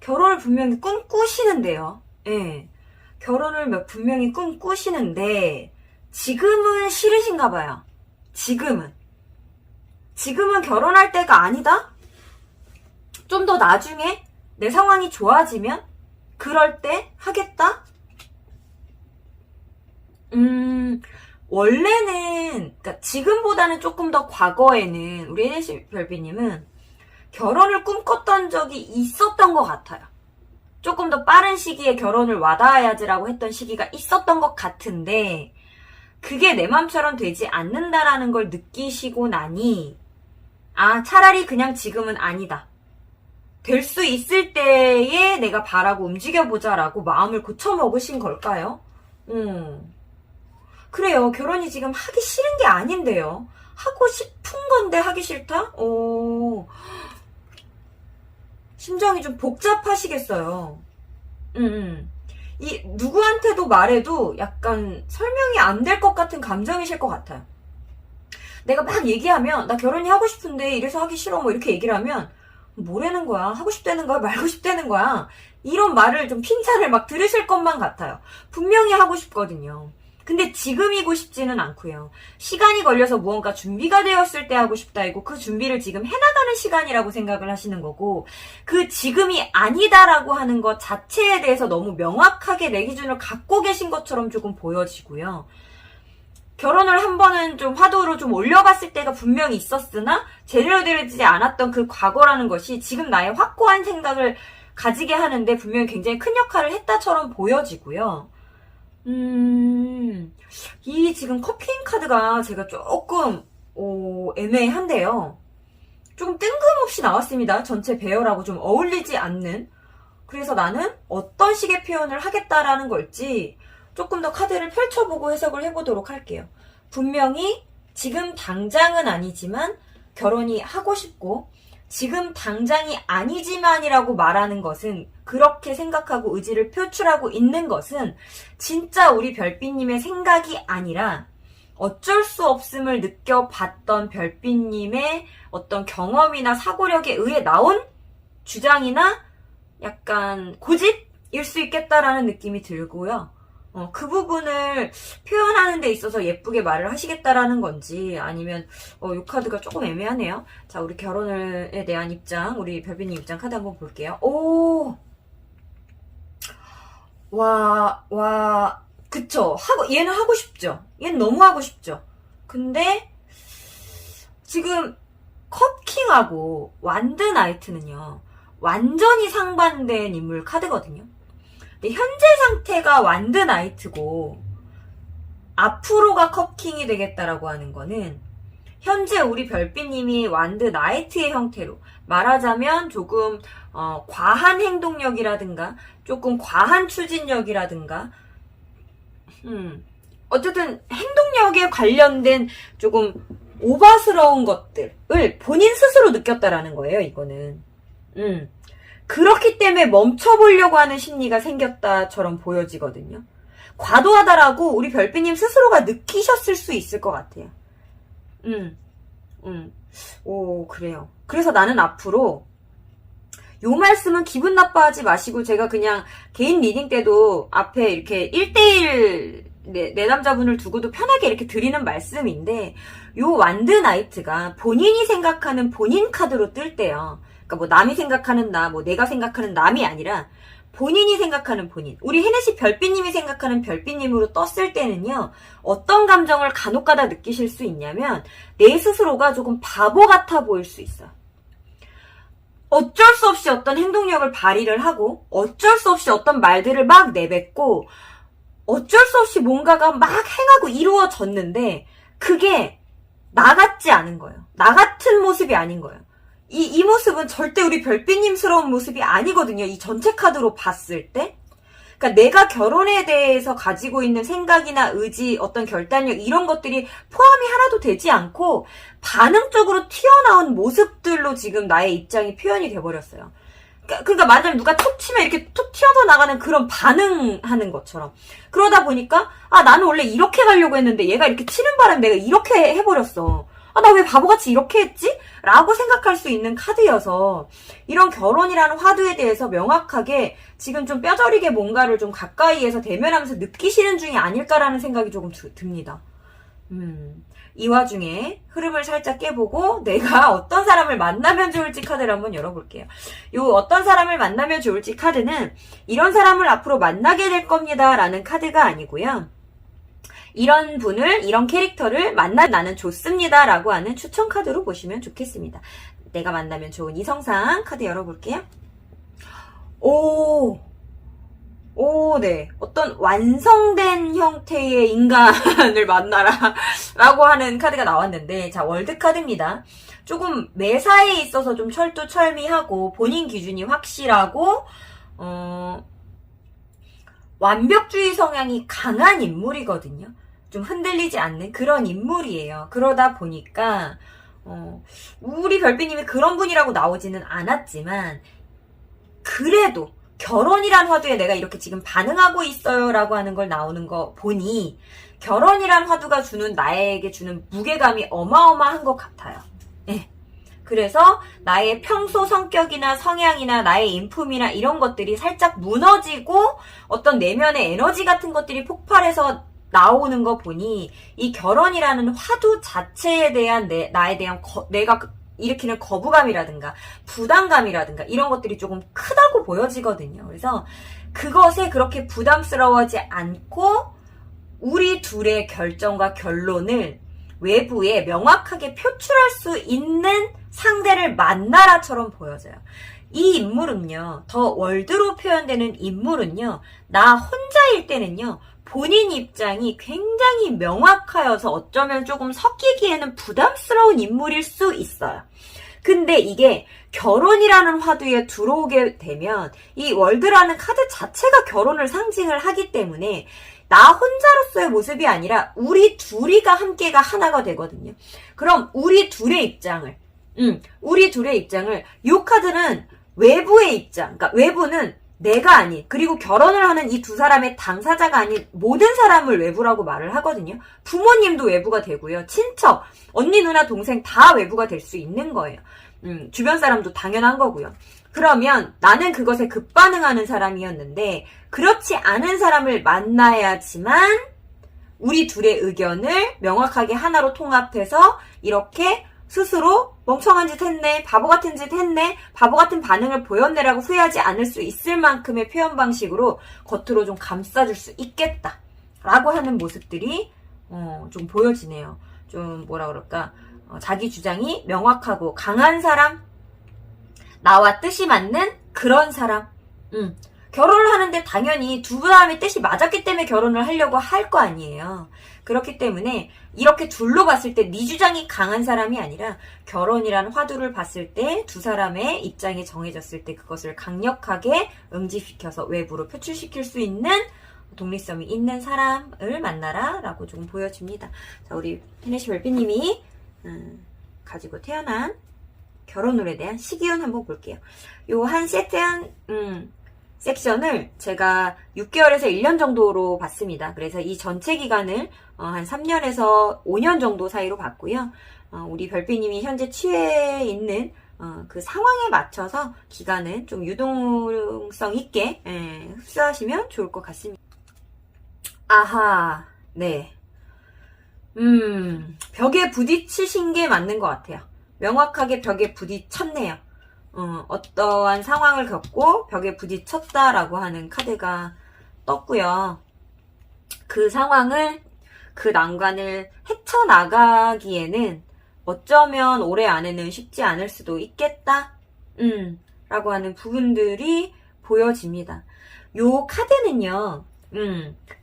결혼을 분명히 꿈꾸시는데요. 예. 결혼을 분명히 꿈꾸시는데, 지금은 싫으신가 봐요. 지금은 결혼할 때가 아니다? 좀 더 나중에 내 상황이 좋아지면? 그럴 때 하겠다? 원래는, 그러니까 지금보다는 조금 더 과거에는, 우리 NC 별빛님은 결혼을 꿈꿨던 적이 있었던 것 같아요. 조금 더 빠른 시기에 결혼을 와닿아야지라고 했던 시기가 있었던 것 같은데 그게 내 맘처럼 되지 않는다라는 걸 느끼시고 나니 차라리 그냥 지금은 아니다. 될 수 있을 때에 내가 바라고 움직여보자라고 마음을 고쳐먹으신 걸까요? 그래요. 결혼이 지금 하기 싫은 게 아닌데요. 하고 싶은 건데 하기 싫다? 심정이 좀 복잡하시겠어요. 누구한테도 말해도 약간 설명이 안 될 것 같은 감정이실 것 같아요. 내가 막 얘기하면, 나 결혼이 하고 싶은데 이래서 하기 싫어, 뭐 이렇게 얘기를 하면, 뭐라는 거야? 하고 싶다는 거야? 말고 싶다는 거야? 이런 말을 좀 핀잔을 막 들으실 것만 같아요. 분명히 하고 싶거든요. 근데 지금이고 싶지는 않고요. 시간이 걸려서 무언가 준비가 되었을 때 하고 싶다이고 그 준비를 지금 해나가는 시간이라고 생각을 하시는 거고 그 지금이 아니다라고 하는 것 자체에 대해서 너무 명확하게 내 기준을 갖고 계신 것처럼 조금 보여지고요. 결혼을 한 번은 좀 화두로 좀 올려봤을 때가 분명히 있었으나 제대로 되지 않았던 그 과거라는 것이 지금 나의 확고한 생각을 가지게 하는데 분명히 굉장히 큰 역할을 했다처럼 보여지고요. 이 지금 커피인 카드가 제가 조금 애매한데요. 조금 뜬금없이 나왔습니다. 전체 배열하고 좀 어울리지 않는. 그래서 나는 어떤 식의 표현을 하겠다라는 걸지 조금 더 카드를 펼쳐보고 해석을 해보도록 할게요. 분명히 지금 당장은 아니지만 결혼이 하고 싶고 지금 당장이 아니지만이라고 말하는 것은, 그렇게 생각하고 의지를 표출하고 있는 것은 진짜 우리 별빛님의 생각이 아니라 어쩔 수 없음을 느껴봤던 별빛님의 어떤 경험이나 사고력에 의해 나온 주장이나 약간 고집일 수 있겠다라는 느낌이 들고요. 그 부분을 표현하는 데 있어서 예쁘게 말을 하시겠다라는 건지, 아니면 이 카드가 조금 애매하네요. 자, 우리 결혼에 대한 입장, 우리 별빛님 입장 카드 한번 볼게요. 오! 그쵸. 얘는 하고 싶죠. 얘는 너무 하고 싶죠. 근데 지금 컵킹하고 완드 나이트는요, 완전히 상반된 인물 카드거든요. 근데 현재 상태가 완드 나이트고 앞으로가 컵킹이 되겠다라고 하는 거는, 현재 우리 별빛님이 완드 나이트의 형태로 말하자면 조금 과한 행동력이라든가 조금 과한 추진력이라든가 어쨌든 행동력에 관련된 조금 오바스러운 것들을 본인 스스로 느꼈다라는 거예요, 이거는. 그렇기 때문에 멈춰보려고 하는 심리가 생겼다처럼 보여지거든요. 과도하다라고 우리 별빛님 스스로가 느끼셨을 수 있을 것 같아요. 그래요. 그래서 나는 앞으로 요 말씀은 기분 나빠하지 마시고, 제가 그냥 개인 리딩 때도 앞에 이렇게 1대1 내 남자분을 두고도 편하게 이렇게 드리는 말씀인데, 요 완드 나이트가 본인이 생각하는 본인 카드로 뜰 때요. 그러니까 뭐 남이 생각하는 나, 뭐 내가 생각하는 남이 아니라 본인이 생각하는 본인, 우리 혜네씨 별빛님이 생각하는 별빛님으로 떴을 때는요, 어떤 감정을 간혹가다 느끼실 수 있냐면, 내 스스로가 조금 바보 같아 보일 수 있어요. 어쩔 수 없이 어떤 행동력을 발휘를 하고, 어쩔 수 없이 어떤 말들을 막 내뱉고, 어쩔 수 없이 뭔가가 막 행하고 이루어졌는데, 그게 나 같지 않은 거예요. 나 같은 모습이 아닌 거예요. 이 모습은 절대 우리 별빛님스러운 모습이 아니거든요. 이 전체 카드로 봤을 때. 그러니까 내가 결혼에 대해서 가지고 있는 생각이나 의지, 어떤 결단력, 이런 것들이 포함이 하나도 되지 않고 반응적으로 튀어나온 모습들로 지금 나의 입장이 표현이 돼버렸어요. 그러니까 말하자면 누가 툭 치면 이렇게 툭 튀어서 나가는 그런 반응하는 것처럼. 그러다 보니까 나는 원래 이렇게 가려고 했는데 얘가 이렇게 치는 바람에 내가 이렇게 해버렸어. 나 왜 바보같이 이렇게 했지? 라고 생각할 수 있는 카드여서, 이런 결혼이라는 화두에 대해서 명확하게 지금 좀 뼈저리게 뭔가를 좀 가까이에서 대면하면서 느끼시는 중이 아닐까라는 생각이 조금 듭니다. 이 와중에 흐름을 살짝 깨보고 내가 어떤 사람을 만나면 좋을지 카드를 한번 열어볼게요. 요 어떤 사람을 만나면 좋을지 카드는 이런 사람을 앞으로 만나게 될 겁니다 라는 카드가 아니고요. 이런 분을, 이런 캐릭터를 만나 나는 좋습니다 라고 하는 추천 카드로 보시면 좋겠습니다. 내가 만나면 좋은 이성상 카드 열어볼게요. 네. 어떤 완성된 형태의 인간을 만나라 라고 하는 카드가 나왔는데, 자, 월드 카드입니다. 조금 매사에 있어서 좀 철두철미하고 본인 기준이 확실하고 완벽주의 성향이 강한 인물이거든요. 좀 흔들리지 않는 그런 인물이에요. 그러다 보니까 우리 별빛님이 그런 분이라고 나오지는 않았지만, 그래도 결혼이란 화두에 내가 이렇게 지금 반응하고 있어요 라고 하는 걸 나오는 거 보니, 결혼이란 화두가 나에게 주는 무게감이 어마어마한 것 같아요. 네. 그래서 나의 평소 성격이나 성향이나 나의 인품이나 이런 것들이 살짝 무너지고 어떤 내면의 에너지 같은 것들이 폭발해서 나오는 거 보니, 이 결혼이라는 화두 자체에 대한 나에 대한 내가 일으키는 거부감이라든가 부담감이라든가 이런 것들이 조금 크다고 보여지거든요. 그래서 그것에 그렇게 부담스러워하지 않고 우리 둘의 결정과 결론을 외부에 명확하게 표출할 수 있는 상대를 만나라처럼 보여져요. 이 인물은요, 더 월드로 표현되는 인물은요, 나 혼자일 때는요, 본인 입장이 굉장히 명확하여서 어쩌면 조금 섞이기에는 부담스러운 인물일 수 있어요. 근데 이게 결혼이라는 화두에 들어오게 되면 이 월드라는 카드 자체가 결혼을 상징을 하기 때문에 나 혼자로서의 모습이 아니라 우리 둘이가 함께가 하나가 되거든요. 그럼 우리 둘의 입장을 이 카드는 외부의 입장, 그러니까 외부는 내가 아닌, 그리고 결혼을 하는 이 두 사람의 당사자가 아닌 모든 사람을 외부라고 말을 하거든요. 부모님도 외부가 되고요. 친척, 언니, 누나, 동생 다 외부가 될 수 있는 거예요. 주변 사람도 당연한 거고요. 그러면 나는 그것에 급반응하는 사람이었는데 그렇지 않은 사람을 만나야지만 우리 둘의 의견을 명확하게 하나로 통합해서 이렇게 스스로 멍청한 짓 했네, 바보 같은 짓 했네, 바보 같은 반응을 보였네라고 후회하지 않을 수 있을 만큼의 표현 방식으로 겉으로 좀 감싸줄 수 있겠다 라고 하는 모습들이 좀 보여지네요. 좀 뭐라 그럴까, 자기 주장이 명확하고 강한 사람, 나와 뜻이 맞는 그런 사람. 결혼을 하는데 당연히 두 사람의 뜻이 맞았기 때문에 결혼을 하려고 할 거 아니에요. 그렇기 때문에 이렇게 둘로 봤을 때 네 주장이 강한 사람이 아니라 결혼이란 화두를 봤을 때 두 사람의 입장이 정해졌을 때 그것을 강력하게 응집시켜서 외부로 표출시킬 수 있는 독립성이 있는 사람을 만나라 라고 좀 보여집니다. 자, 우리 테네시 별빛님이 가지고 태어난 결혼운에 대한 시기운 한번 볼게요. 요 한 섹션을 제가 6개월에서 1년 정도로 봤습니다. 그래서 이 전체 기간을 한 3년에서 5년 정도 사이로 봤고요. 우리 별빛님이 현재 취해 있는 그 상황에 맞춰서 기간은 좀 유동성 있게 흡수하시면 좋을 것 같습니다. 아하, 네. 벽에 부딪히신 게 맞는 것 같아요. 명확하게 벽에 부딪혔네요. 어떠한 상황을 겪고 벽에 부딪혔다라고 하는 카드가 떴고요. 그 상황을, 그 난관을 헤쳐나가기에는 어쩌면 올해 안에는 쉽지 않을 수도 있겠다 라고 하는 부분들이 보여집니다. 요 카드는요,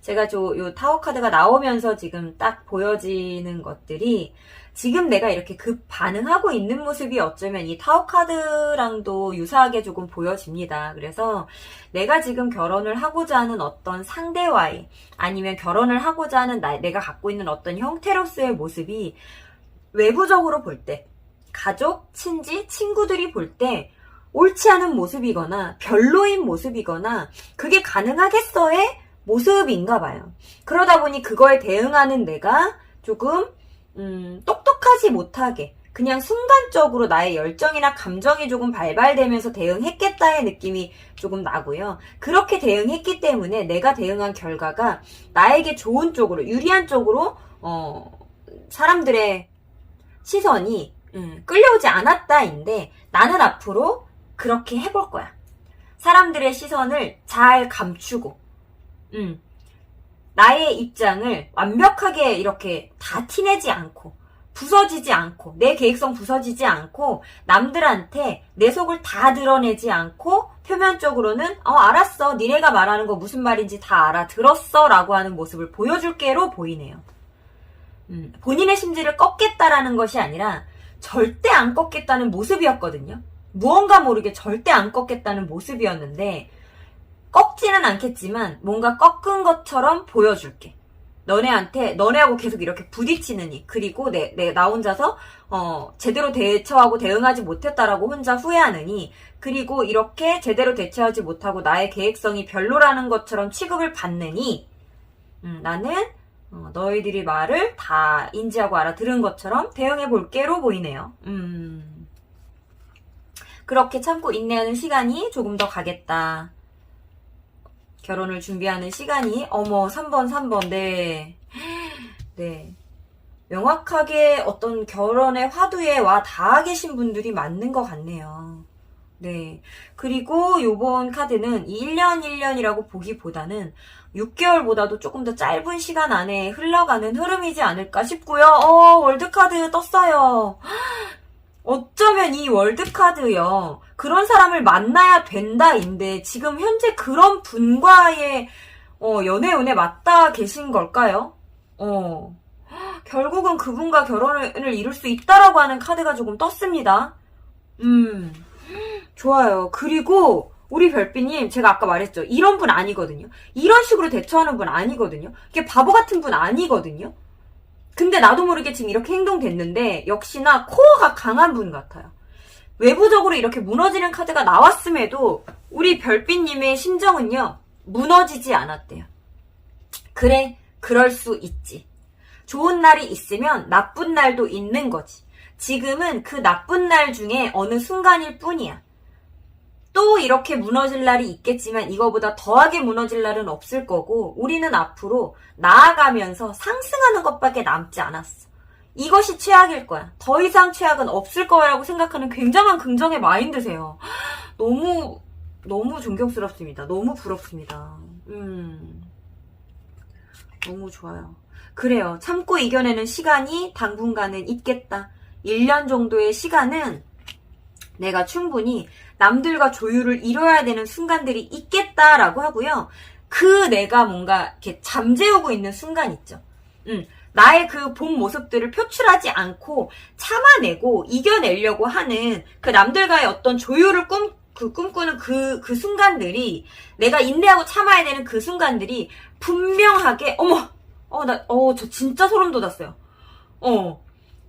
제가 요 타워 카드가 나오면서 지금 딱 보여지는 것들이 지금 내가 이렇게 급 반응하고 있는 모습이 어쩌면 이 타워 카드랑도 유사하게 조금 보여집니다. 그래서 내가 지금 결혼을 하고자 하는 어떤 상대와의, 아니면 결혼을 하고자 하는 내가 갖고 있는 어떤 형태로서의 모습이 외부적으로 볼 때, 가족, 친지, 친구들이 볼 때 옳지 않은 모습이거나 별로인 모습이거나 그게 가능하겠어의 모습인가 봐요. 그러다 보니 그거에 대응하는 내가 조금 똑똑하지 못하게 그냥 순간적으로 나의 열정이나 감정이 조금 발발되면서 대응했겠다의 느낌이 조금 나고요. 그렇게 대응했기 때문에 내가 대응한 결과가 나에게 좋은 쪽으로, 유리한 쪽으로 사람들의 시선이 끌려오지 않았다인데 나는 앞으로 그렇게 해볼 거야. 사람들의 시선을 잘 감추고 나의 입장을 완벽하게 이렇게 다 티내지 않고 부서지지 않고 내 계획성 부서지지 않고 남들한테 내 속을 다 드러내지 않고 표면적으로는 알았어, 니네가 말하는 거 무슨 말인지 다 알아들었어 라고 하는 모습을 보여줄게로 보이네요. 본인의 심지를 꺾겠다라는 것이 아니라 절대 안 꺾겠다는 모습이었거든요. 무언가 모르게 절대 안 꺾겠다는 모습이었는데 꺾지는 않겠지만 뭔가 꺾은 것처럼 보여줄게. 너네하고 계속 이렇게 부딪히느니, 그리고 나 혼자서 제대로 대처하고 대응하지 못했다라고 혼자 후회하느니, 그리고 이렇게 제대로 대처하지 못하고 나의 계획성이 별로라는 것처럼 취급을 받느니 나는 너희들이 말을 다 인지하고 알아들은 것처럼 대응해 볼게로 보이네요. 그렇게 참고 인내하는 시간이 조금 더 가겠다. 결혼을 준비하는 시간이 3번 네. 명확하게 어떤 결혼의 화두에 와 닿아 계신 분들이 맞는 것 같네요. 네. 그리고 요번 카드는 이 1년이라고 보기보다는 6개월보다도 조금 더 짧은 시간 안에 흘러가는 흐름이지 않을까 싶고요. 월드카드 떴어요. 어쩌면 이 월드카드요. 그런 사람을 만나야 된다인데 지금 현재 그런 분과의 연애 맞닿아 계신 걸까요? 결국은 그분과 결혼을 이룰 수 있다라고 하는 카드가 조금 떴습니다. 좋아요. 그리고 우리 별빛님, 제가 아까 말했죠. 이런 분 아니거든요. 이런 식으로 대처하는 분 아니거든요. 이게 바보 같은 분 아니거든요. 근데 나도 모르게 지금 이렇게 행동됐는데 역시나 코어가 강한 분 같아요. 외부적으로 이렇게 무너지는 카드가 나왔음에도 우리 별빛님의 심정은요. 무너지지 않았대요. 그래, 그럴 수 있지. 좋은 날이 있으면 나쁜 날도 있는 거지. 지금은 그 나쁜 날 중에 어느 순간일 뿐이야. 또 이렇게 무너질 날이 있겠지만 이거보다 더하게 무너질 날은 없을 거고 우리는 앞으로 나아가면서 상승하는 것밖에 남지 않았어. 이것이 최악일 거야. 더 이상 최악은 없을 거라고 생각하는 굉장한 긍정의 마인드세요. 너무 존경스럽습니다. 너무 부럽습니다. 너무 좋아요. 그래요. 참고 이겨내는 시간이 당분간은 있겠다. 1년 정도의 시간은 내가 충분히 남들과 조율을 이뤄야 되는 순간들이 있겠다라고 하고요. 그 내가 뭔가 이렇게 잠재우고 있는 순간 있죠. 나의 그 본 모습들을 표출하지 않고 참아내고 이겨내려고 하는 그 남들과의 어떤 조율을 꿈꾸는 그 순간들이 내가 인내하고 참아야 되는 그 순간들이 분명하게 저 진짜 소름 돋았어요.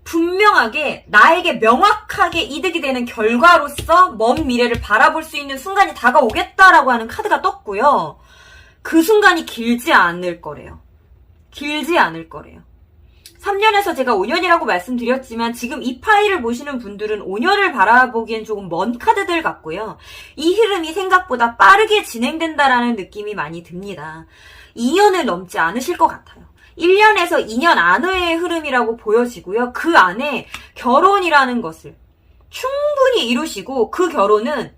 분명하게 나에게 명확하게 이득이 되는 결과로서 먼 미래를 바라볼 수 있는 순간이 다가오겠다라고 하는 카드가 떴고요. 그 순간이 길지 않을 거래요. 길지 않을 거래요. 3년에서 제가 5년이라고 말씀드렸지만 지금 이 파일을 보시는 분들은 5년을 바라보기엔 조금 먼 카드들 같고요. 이 흐름이 생각보다 빠르게 진행된다라는 느낌이 많이 듭니다. 2년을 넘지 않으실 것 같아요. 1년에서 2년 안의 흐름이라고 보여지고요. 그 안에 결혼이라는 것을 충분히 이루시고 그 결혼은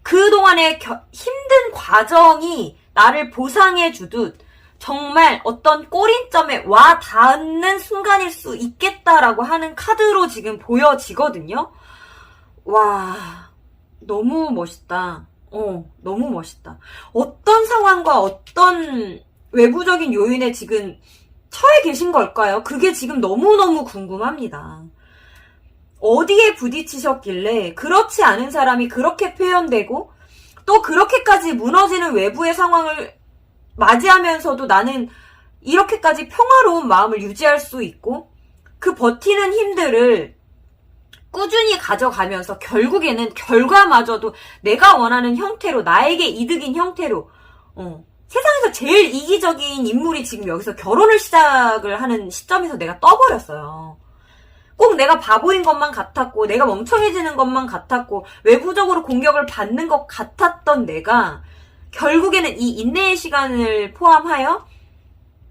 그동안의 힘든 과정이 나를 보상해 주듯 정말 어떤 꼬린점에 와 닿는 순간일 수 있겠다라고 하는 카드로 지금 보여지거든요. 와, 너무 멋있다. 너무 멋있다. 어떤 상황과 어떤 외부적인 요인에 지금 처해 계신 걸까요? 그게 지금 너무너무 궁금합니다. 어디에 부딪히셨길래 그렇지 않은 사람이 그렇게 표현되고 또 그렇게까지 무너지는 외부의 상황을 맞이하면서도 나는 이렇게까지 평화로운 마음을 유지할 수 있고 그 버티는 힘들을 꾸준히 가져가면서 결국에는 결과마저도 내가 원하는 형태로 나에게 이득인 형태로 세상에서 제일 이기적인 인물이 지금 여기서 결혼을 시작을 하는 시점에서 내가 떠버렸어요. 꼭 내가 바보인 것만 같았고 내가 멍청해지는 것만 같았고 외부적으로 공격을 받는 것 같았던 내가 결국에는 이 인내의 시간을 포함하여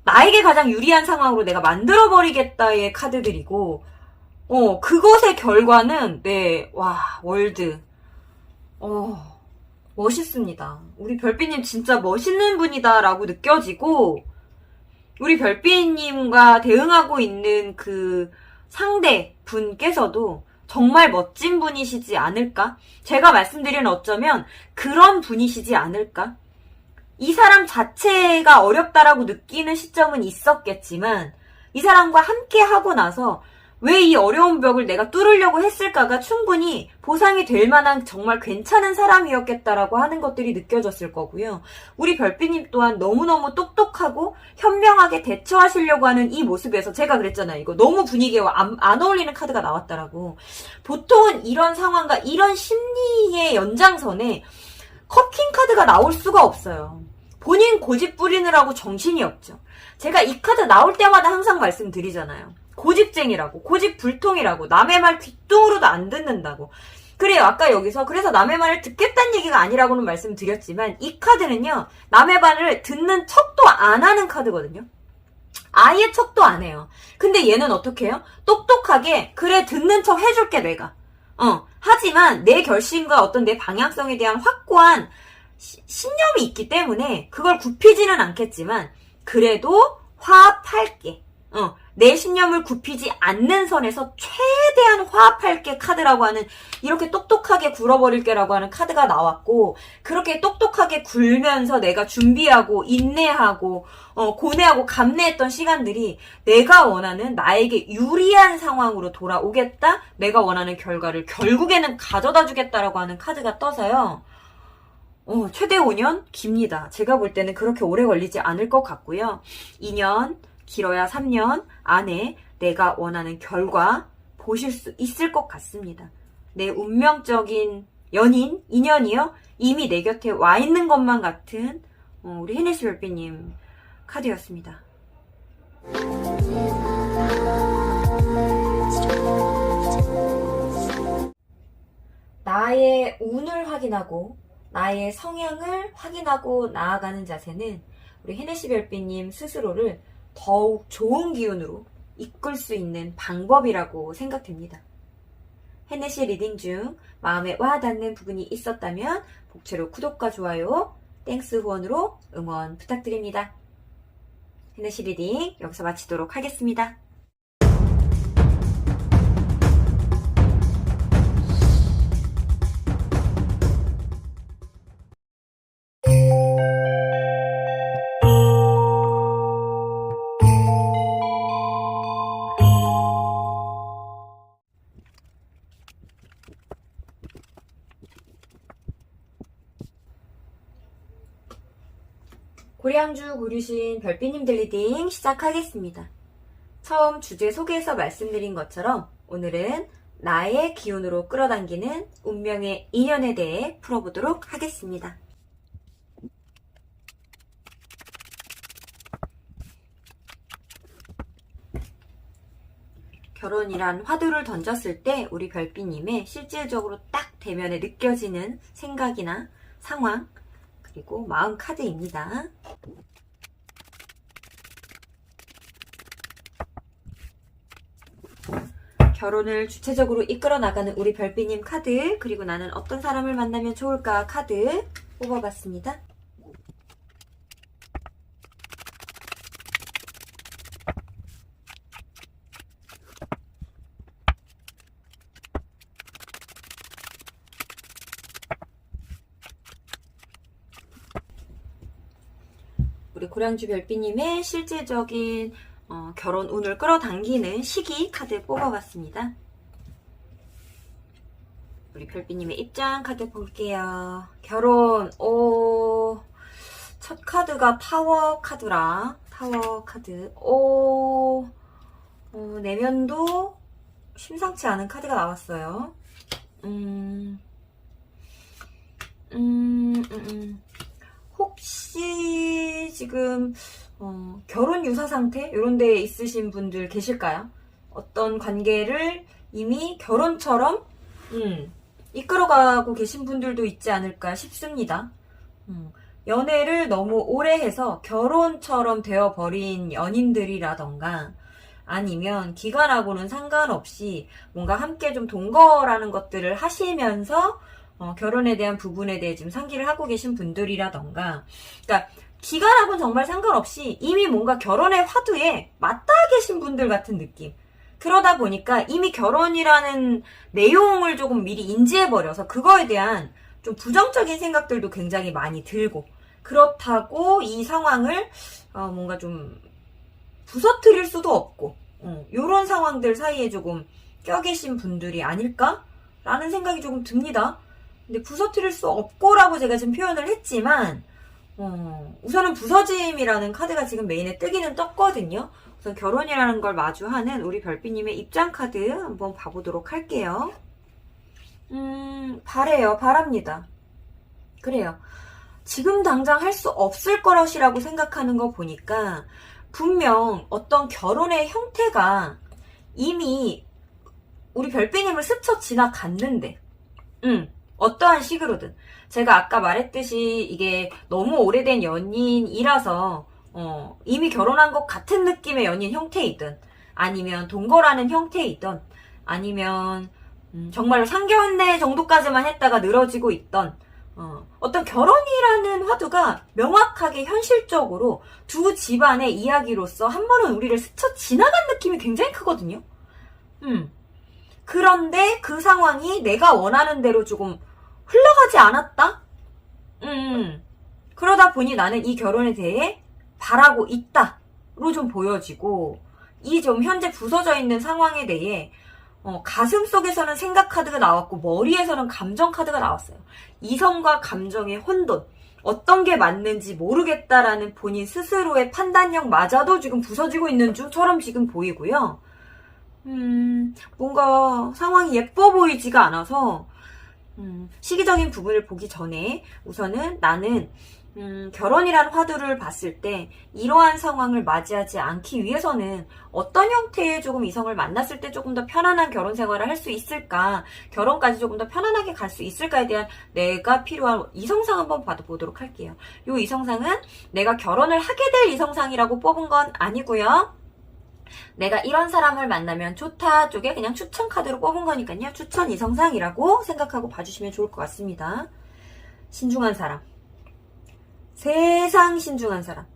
나에게 가장 유리한 상황으로 내가 만들어버리겠다의 카드들이고 그것의 결과는 월드 멋있습니다. 우리 별빛님 진짜 멋있는 분이다라고 느껴지고 우리 별빛님과 대응하고 있는 그 상대 분께서도 정말 멋진 분이시지 않을까? 제가 말씀드린 어쩌면 그런 분이시지 않을까? 이 사람 자체가 어렵다라고 느끼는 시점은 있었겠지만 이 사람과 함께 하고 나서 왜 이 어려운 벽을 내가 뚫으려고 했을까가 충분히 보상이 될 만한 정말 괜찮은 사람이었겠다라고 하는 것들이 느껴졌을 거고요. 우리 별빛님 또한 너무너무 똑똑하고 현명하게 대처하시려고 하는 이 모습에서 제가 그랬잖아요. 이거 너무 분위기와 안 어울리는 카드가 나왔다라고. 보통은 이런 상황과 이런 심리의 연장선에 컵킹 카드가 나올 수가 없어요. 본인 고집 부리느라고 정신이 없죠. 제가 이 카드 나올 때마다 항상 말씀드리잖아요. 고집쟁이라고, 고집불통이라고, 남의 말 귓등으로도 안 듣는다고. 그래요. 아까 여기서 그래서 남의 말을 듣겠다는 얘기가 아니라고는 말씀드렸지만 이 카드는요. 남의 말을 듣는 척도 안 하는 카드거든요. 아예 척도 안 해요. 근데 얘는 어떻게 해요? 똑똑하게 그래 듣는 척 해줄게 내가. 하지만 내 결심과 어떤 내 방향성에 대한 확고한 신념이 있기 때문에 그걸 굽히지는 않겠지만 그래도 화합할게. 내 신념을 굽히지 않는 선에서 최대한 화합할게 카드라고 하는, 이렇게 똑똑하게 굴어버릴게라고 하는 카드가 나왔고, 그렇게 똑똑하게 굴면서 내가 준비하고 인내하고 고뇌하고 감내했던 시간들이 내가 원하는 나에게 유리한 상황으로 돌아오겠다, 내가 원하는 결과를 결국에는 가져다 주겠다라고 하는 카드가 떠서요. 최대 5년? 깁니다. 제가 볼 때는 그렇게 오래 걸리지 않을 것 같고요. 2년, 길어야 3년 안에 내가 원하는 결과 보실 수 있을 것 같습니다. 내 운명적인 연인, 인연이요, 이미 내 곁에 와 있는 것만 같은 우리 헤네시 별빛님 카드였습니다. 나의 운을 확인하고 나의 성향을 확인하고 나아가는 자세는 우리 헤네시 별빛님 스스로를 더욱 좋은 기운으로 이끌 수 있는 방법이라고 생각됩니다. 헤네시 리딩 중 마음에 와닿는 부분이 있었다면 복채로 구독과 좋아요, 땡스 후원으로 응원 부탁드립니다. 헤네시 리딩 여기서 마치도록 하겠습니다. 고량주 고르신 별빛님들 리딩 시작하겠습니다. 처음 주제 소개에서 말씀드린 것처럼 오늘은 나의 기운으로 끌어당기는 운명의 인연에 대해 풀어보도록 하겠습니다. 결혼이란 화두를 던졌을 때 우리 별빛님의 실질적으로 딱 대면에 느껴지는 생각이나 상황, 그리고 마음 카드입니다. 결혼을 주체적으로 이끌어 나가는 우리 별빛님 카드, 그리고 나는 어떤 사람을 만나면 좋을까 카드 뽑아봤습니다. 우리 고량주 별빛님의 실질적인 결혼 운을 끌어당기는 시기 카드 뽑아봤습니다. 우리 별빛님의 입장 카드 볼게요. 결혼, 첫 카드가 타워 카드라, 타워 카드, 내면도 심상치 않은 카드가 나왔어요. 혹시 지금 결혼 유사 상태 이런 데 있으신 분들 계실까요? 어떤 관계를 이미 결혼처럼 이끌어가고 계신 분들도 있지 않을까 싶습니다. 연애를 너무 오래 해서 결혼처럼 되어버린 연인들이라던가, 아니면 기간하고는 상관없이 뭔가 함께 좀 동거라는 것들을 하시면서 결혼에 대한 부분에 대해 지금 상기를 하고 계신 분들이라던가, 그러니까 기간하고는 정말 상관없이 이미 뭔가 결혼의 화두에 맞닿아 계신 분들 같은 느낌. 그러다 보니까 이미 결혼이라는 내용을 조금 미리 인지해버려서 그거에 대한 좀 부정적인 생각들도 굉장히 많이 들고, 그렇다고 이 상황을 뭔가 좀 부서뜨릴 수도 없고, 요런 상황들 사이에 조금 껴계신 분들이 아닐까라는 생각이 조금 듭니다. 근데 부서뜨릴 수 없고라고 제가 지금 표현을 했지만, 우선은 부서짐이라는 카드가 지금 메인에 뜨기는 떴거든요. 우선 결혼이라는 걸 마주하는 우리 별빛님의 입장 카드 한번 봐보도록 할게요. 바랍니다. 그래요. 지금 당장 할 수 없을 것이라고 생각하는 거 보니까 분명 어떤 결혼의 형태가 이미 우리 별빛님을 스쳐 지나갔는데, 어떠한 식으로든, 제가 아까 말했듯이 이게 너무 오래된 연인이라서 이미 결혼한 것 같은 느낌의 연인 형태이든, 아니면 동거라는 형태이든, 아니면 정말로 상견례 정도까지만 했다가 늘어지고 있던 어떤 결혼이라는 화두가 명확하게 현실적으로 두 집안의 이야기로서 한 번은 우리를 스쳐 지나간 느낌이 굉장히 크거든요. 그런데 그 상황이 내가 원하는 대로 조금 흘러가지 않았다? 그러다 보니 나는 이 결혼에 대해 바라고 있다로 좀 보여지고, 이 좀 현재 부서져 있는 상황에 대해 가슴 속에서는 생각 카드가 나왔고 머리에서는 감정 카드가 나왔어요. 이성과 감정의 혼돈, 어떤 게 맞는지 모르겠다라는 본인 스스로의 판단력마저도 지금 부서지고 있는 중처럼 지금 보이고요. 뭔가 상황이 예뻐 보이지가 않아서 시기적인 부분을 보기 전에 우선은 나는 결혼이라는 화두를 봤을 때 이러한 상황을 맞이하지 않기 위해서는 어떤 형태의 조금 이성을 만났을 때 조금 더 편안한 결혼 생활을 할 수 있을까, 결혼까지 조금 더 편안하게 갈 수 있을까에 대한 내가 필요한 이성상 한번 봐보도록 할게요. 이 이성상은 내가 결혼을 하게 될 이성상이라고 뽑은 건 아니고요. 내가 이런 사람을 만나면 좋다 쪽에 그냥 추천 카드로 뽑은 거니까요. 추천 이성상이라고 생각하고 봐주시면 좋을 것 같습니다. 신중한 사람. 세상 신중한 사람.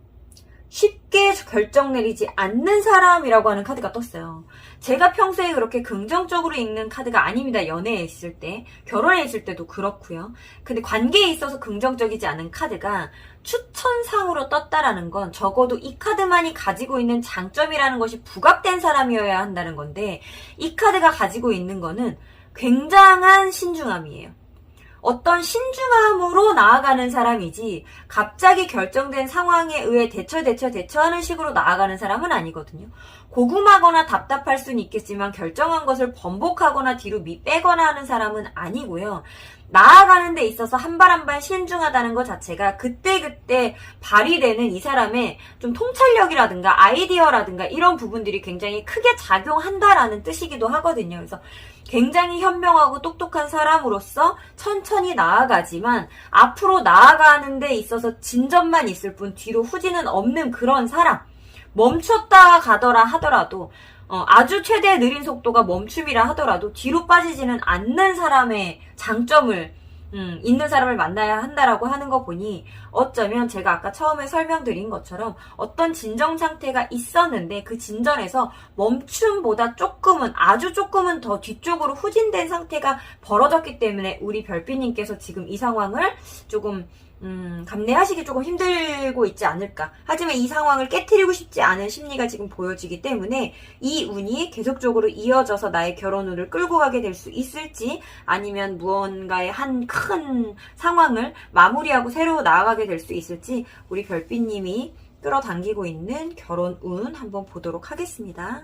쉽게 결정 내리지 않는 사람이라고 하는 카드가 떴어요. 제가 평소에 그렇게 긍정적으로 읽는 카드가 아닙니다. 연애에 있을 때, 결혼에 있을 때도 그렇고요. 근데 관계에 있어서 긍정적이지 않은 카드가 추천상으로 떴다라는 건 적어도 이 카드만이 가지고 있는 장점이라는 것이 부각된 사람이어야 한다는 건데, 이 카드가 가지고 있는 거는 굉장한 신중함이에요. 어떤 신중함으로 나아가는 사람이지 갑자기 결정된 상황에 의해 대처하는 식으로 나아가는 사람은 아니거든요. 고금하거나 답답할 수는 있겠지만 결정한 것을 번복하거나 뒤로 빼거나 하는 사람은 아니고요. 나아가는 데 있어서 한 발 한 발 신중하다는 것 자체가 그때그때 발휘되는 이 사람의 좀 통찰력이라든가 아이디어라든가 이런 부분들이 굉장히 크게 작용한다라는 뜻이기도 하거든요. 그래서 굉장히 현명하고 똑똑한 사람으로서 천천히 나아가지만 앞으로 나아가는 데 있어서 진전만 있을 뿐 뒤로 후진은 없는 그런 사람. 멈췄다 가더라 하더라도 아주 최대 느린 속도가 멈춤이라 하더라도 뒤로 빠지지는 않는 사람의 장점을 있는 사람을 만나야 한다라고 하는 거 보니 어쩌면 제가 아까 처음에 설명드린 것처럼 어떤 진정 상태가 있었는데 그 진전에서 멈춤보다 아주 조금은 더 뒤쪽으로 후진된 상태가 벌어졌기 때문에 우리 별빛님께서 지금 이 상황을 조금 감내하시기 조금 힘들고 있지 않을까. 하지만 이 상황을 깨트리고 싶지 않은 심리가 지금 보여지기 때문에 이 운이 계속적으로 이어져서 나의 결혼운을 끌고 가게 될 수 있을지, 아니면 무언가의 한 큰 상황을 마무리하고 새로 나아가게 될 수 있을지 우리 별빛님이 끌어당기고 있는 결혼운 한번 보도록 하겠습니다.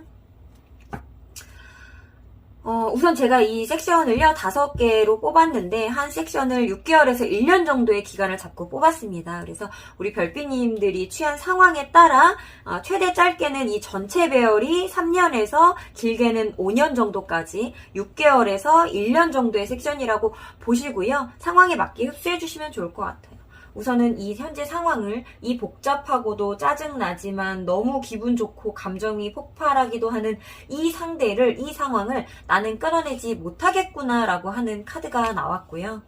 우선 제가 이 섹션을요, 5개로 뽑았는데, 한 섹션을 6개월에서 1년 정도의 기간을 잡고 뽑았습니다. 그래서 우리 별빛님들이 취한 상황에 따라, 최대 짧게는 이 전체 배열이 3년에서 길게는 5년 정도까지 6개월에서 1년 정도의 섹션이라고 보시고요. 상황에 맞게 흡수해주시면 좋을 것 같아요. 우선은 이 현재 상황을, 이 복잡하고도 짜증나지만 너무 기분 좋고 감정이 폭발하기도 하는 이 상대를, 이 상황을 나는 끊어내지 못하겠구나라고 하는 카드가 나왔고요.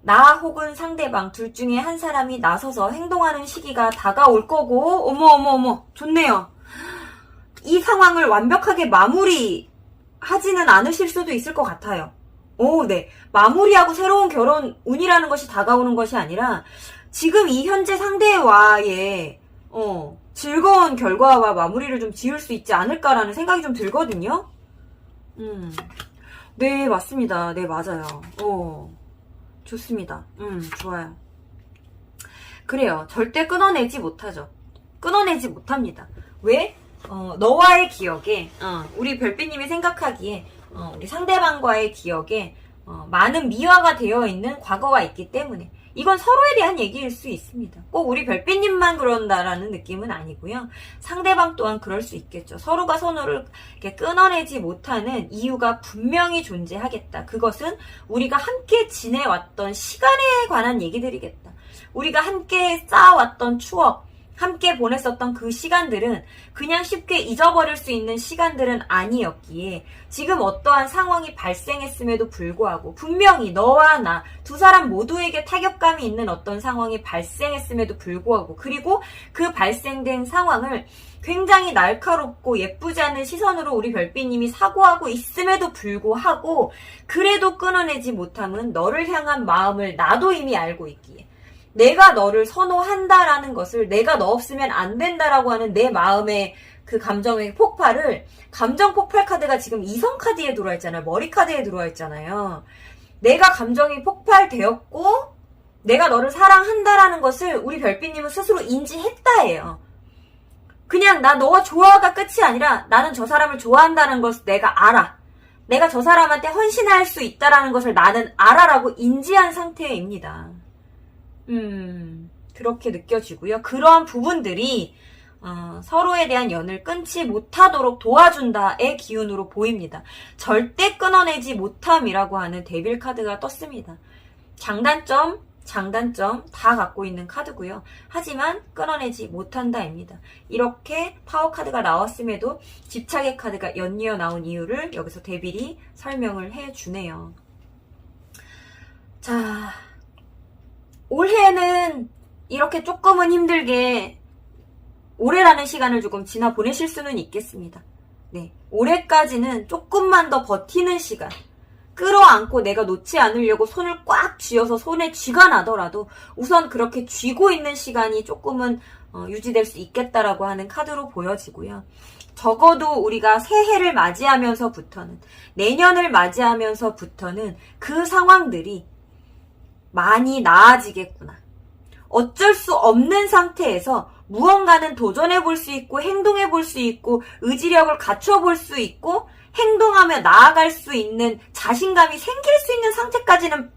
나 혹은 상대방 둘 중에 한 사람이 나서서 행동하는 시기가 다가올 거고, 어머, 좋네요. 이 상황을 완벽하게 마무리하지는 않으실 수도 있을 것 같아요. 네. 마무리하고 새로운 결혼 운이라는 것이 다가오는 것이 아니라 지금 이 현재 상대와의 즐거운 결과와 마무리를 좀 지을 수 있지 않을까라는 생각이 좀 들거든요. 네, 맞습니다. 네, 맞아요. 좋습니다. 좋아요. 그래요. 절대 끊어내지 못하죠. 끊어내지 못합니다. 왜? 너와의 기억에, 우리 별빛님이 생각하기에 우리 상대방과의 기억에 많은 미화가 되어 있는 과거가 있기 때문에 이건 서로에 대한 얘기일 수 있습니다. 꼭 우리 별빛님만 그런다라는 느낌은 아니고요. 상대방 또한 그럴 수 있겠죠. 서로가 서로를 이렇게 끊어내지 못하는 이유가 분명히 존재하겠다. 그것은 우리가 함께 지내왔던 시간에 관한 얘기들이겠다. 우리가 함께 쌓아왔던 추억, 함께 보냈었던 그 시간들은 그냥 쉽게 잊어버릴 수 있는 시간들은 아니었기에 지금 어떠한 상황이 발생했음에도 불구하고 분명히 너와 나 두 사람 모두에게 타격감이 있는 어떤 상황이 발생했음에도 불구하고 그리고 그 발생된 상황을 굉장히 날카롭고 예쁘지 않은 시선으로 우리 별빛님이 사고하고 있음에도 불구하고 그래도 끊어내지 못함은 너를 향한 마음을 나도 이미 알고 있기에 내가 너를 선호한다라는 것을 내가 너 없으면 안 된다라고 하는 내 마음의 그 감정의 폭발을 감정 폭발 카드가 지금 이성 카드에 들어와 있잖아요. 머리 카드에 들어와 있잖아요. 내가 감정이 폭발되었고 내가 너를 사랑한다라는 것을 우리 별빛님은 스스로 인지했다예요. 그냥 나 너가 좋아가 끝이 아니라 나는 저 사람을 좋아한다는 것을 내가 알아. 내가 저 사람한테 헌신할 수 있다라는 것을 나는 알아라고 인지한 상태입니다. 그렇게 느껴지고요. 그러한 부분들이 서로에 대한 연을 끊지 못하도록 도와준다의 기운으로 보입니다. 절대 끊어내지 못함이라고 하는 데빌 카드가 떴습니다. 장단점 다 갖고 있는 카드고요. 하지만 끊어내지 못한다입니다. 이렇게 파워 카드가 나왔음에도 집착의 카드가 연이어 나온 이유를 여기서 데빌이 설명을 해주네요. 자, 올해는 이렇게 조금은 힘들게 올해라는 시간을 조금 지나 보내실 수는 있겠습니다. 네, 올해까지는 조금만 더 버티는 시간, 끌어안고 내가 놓지 않으려고 손을 꽉 쥐어서 손에 쥐가 나더라도 우선 그렇게 쥐고 있는 시간이 조금은 유지될 수 있겠다라고 하는 카드로 보여지고요. 적어도 우리가 새해를 맞이하면서부터는 내년을 맞이하면서부터는 그 상황들이 많이 나아지겠구나. 어쩔 수 없는 상태에서 무언가는 도전해 볼 수 있고 행동해 볼 수 있고 의지력을 갖춰 볼 수 있고 행동하며 나아갈 수 있는 자신감이 생길 수 있는 상태까지는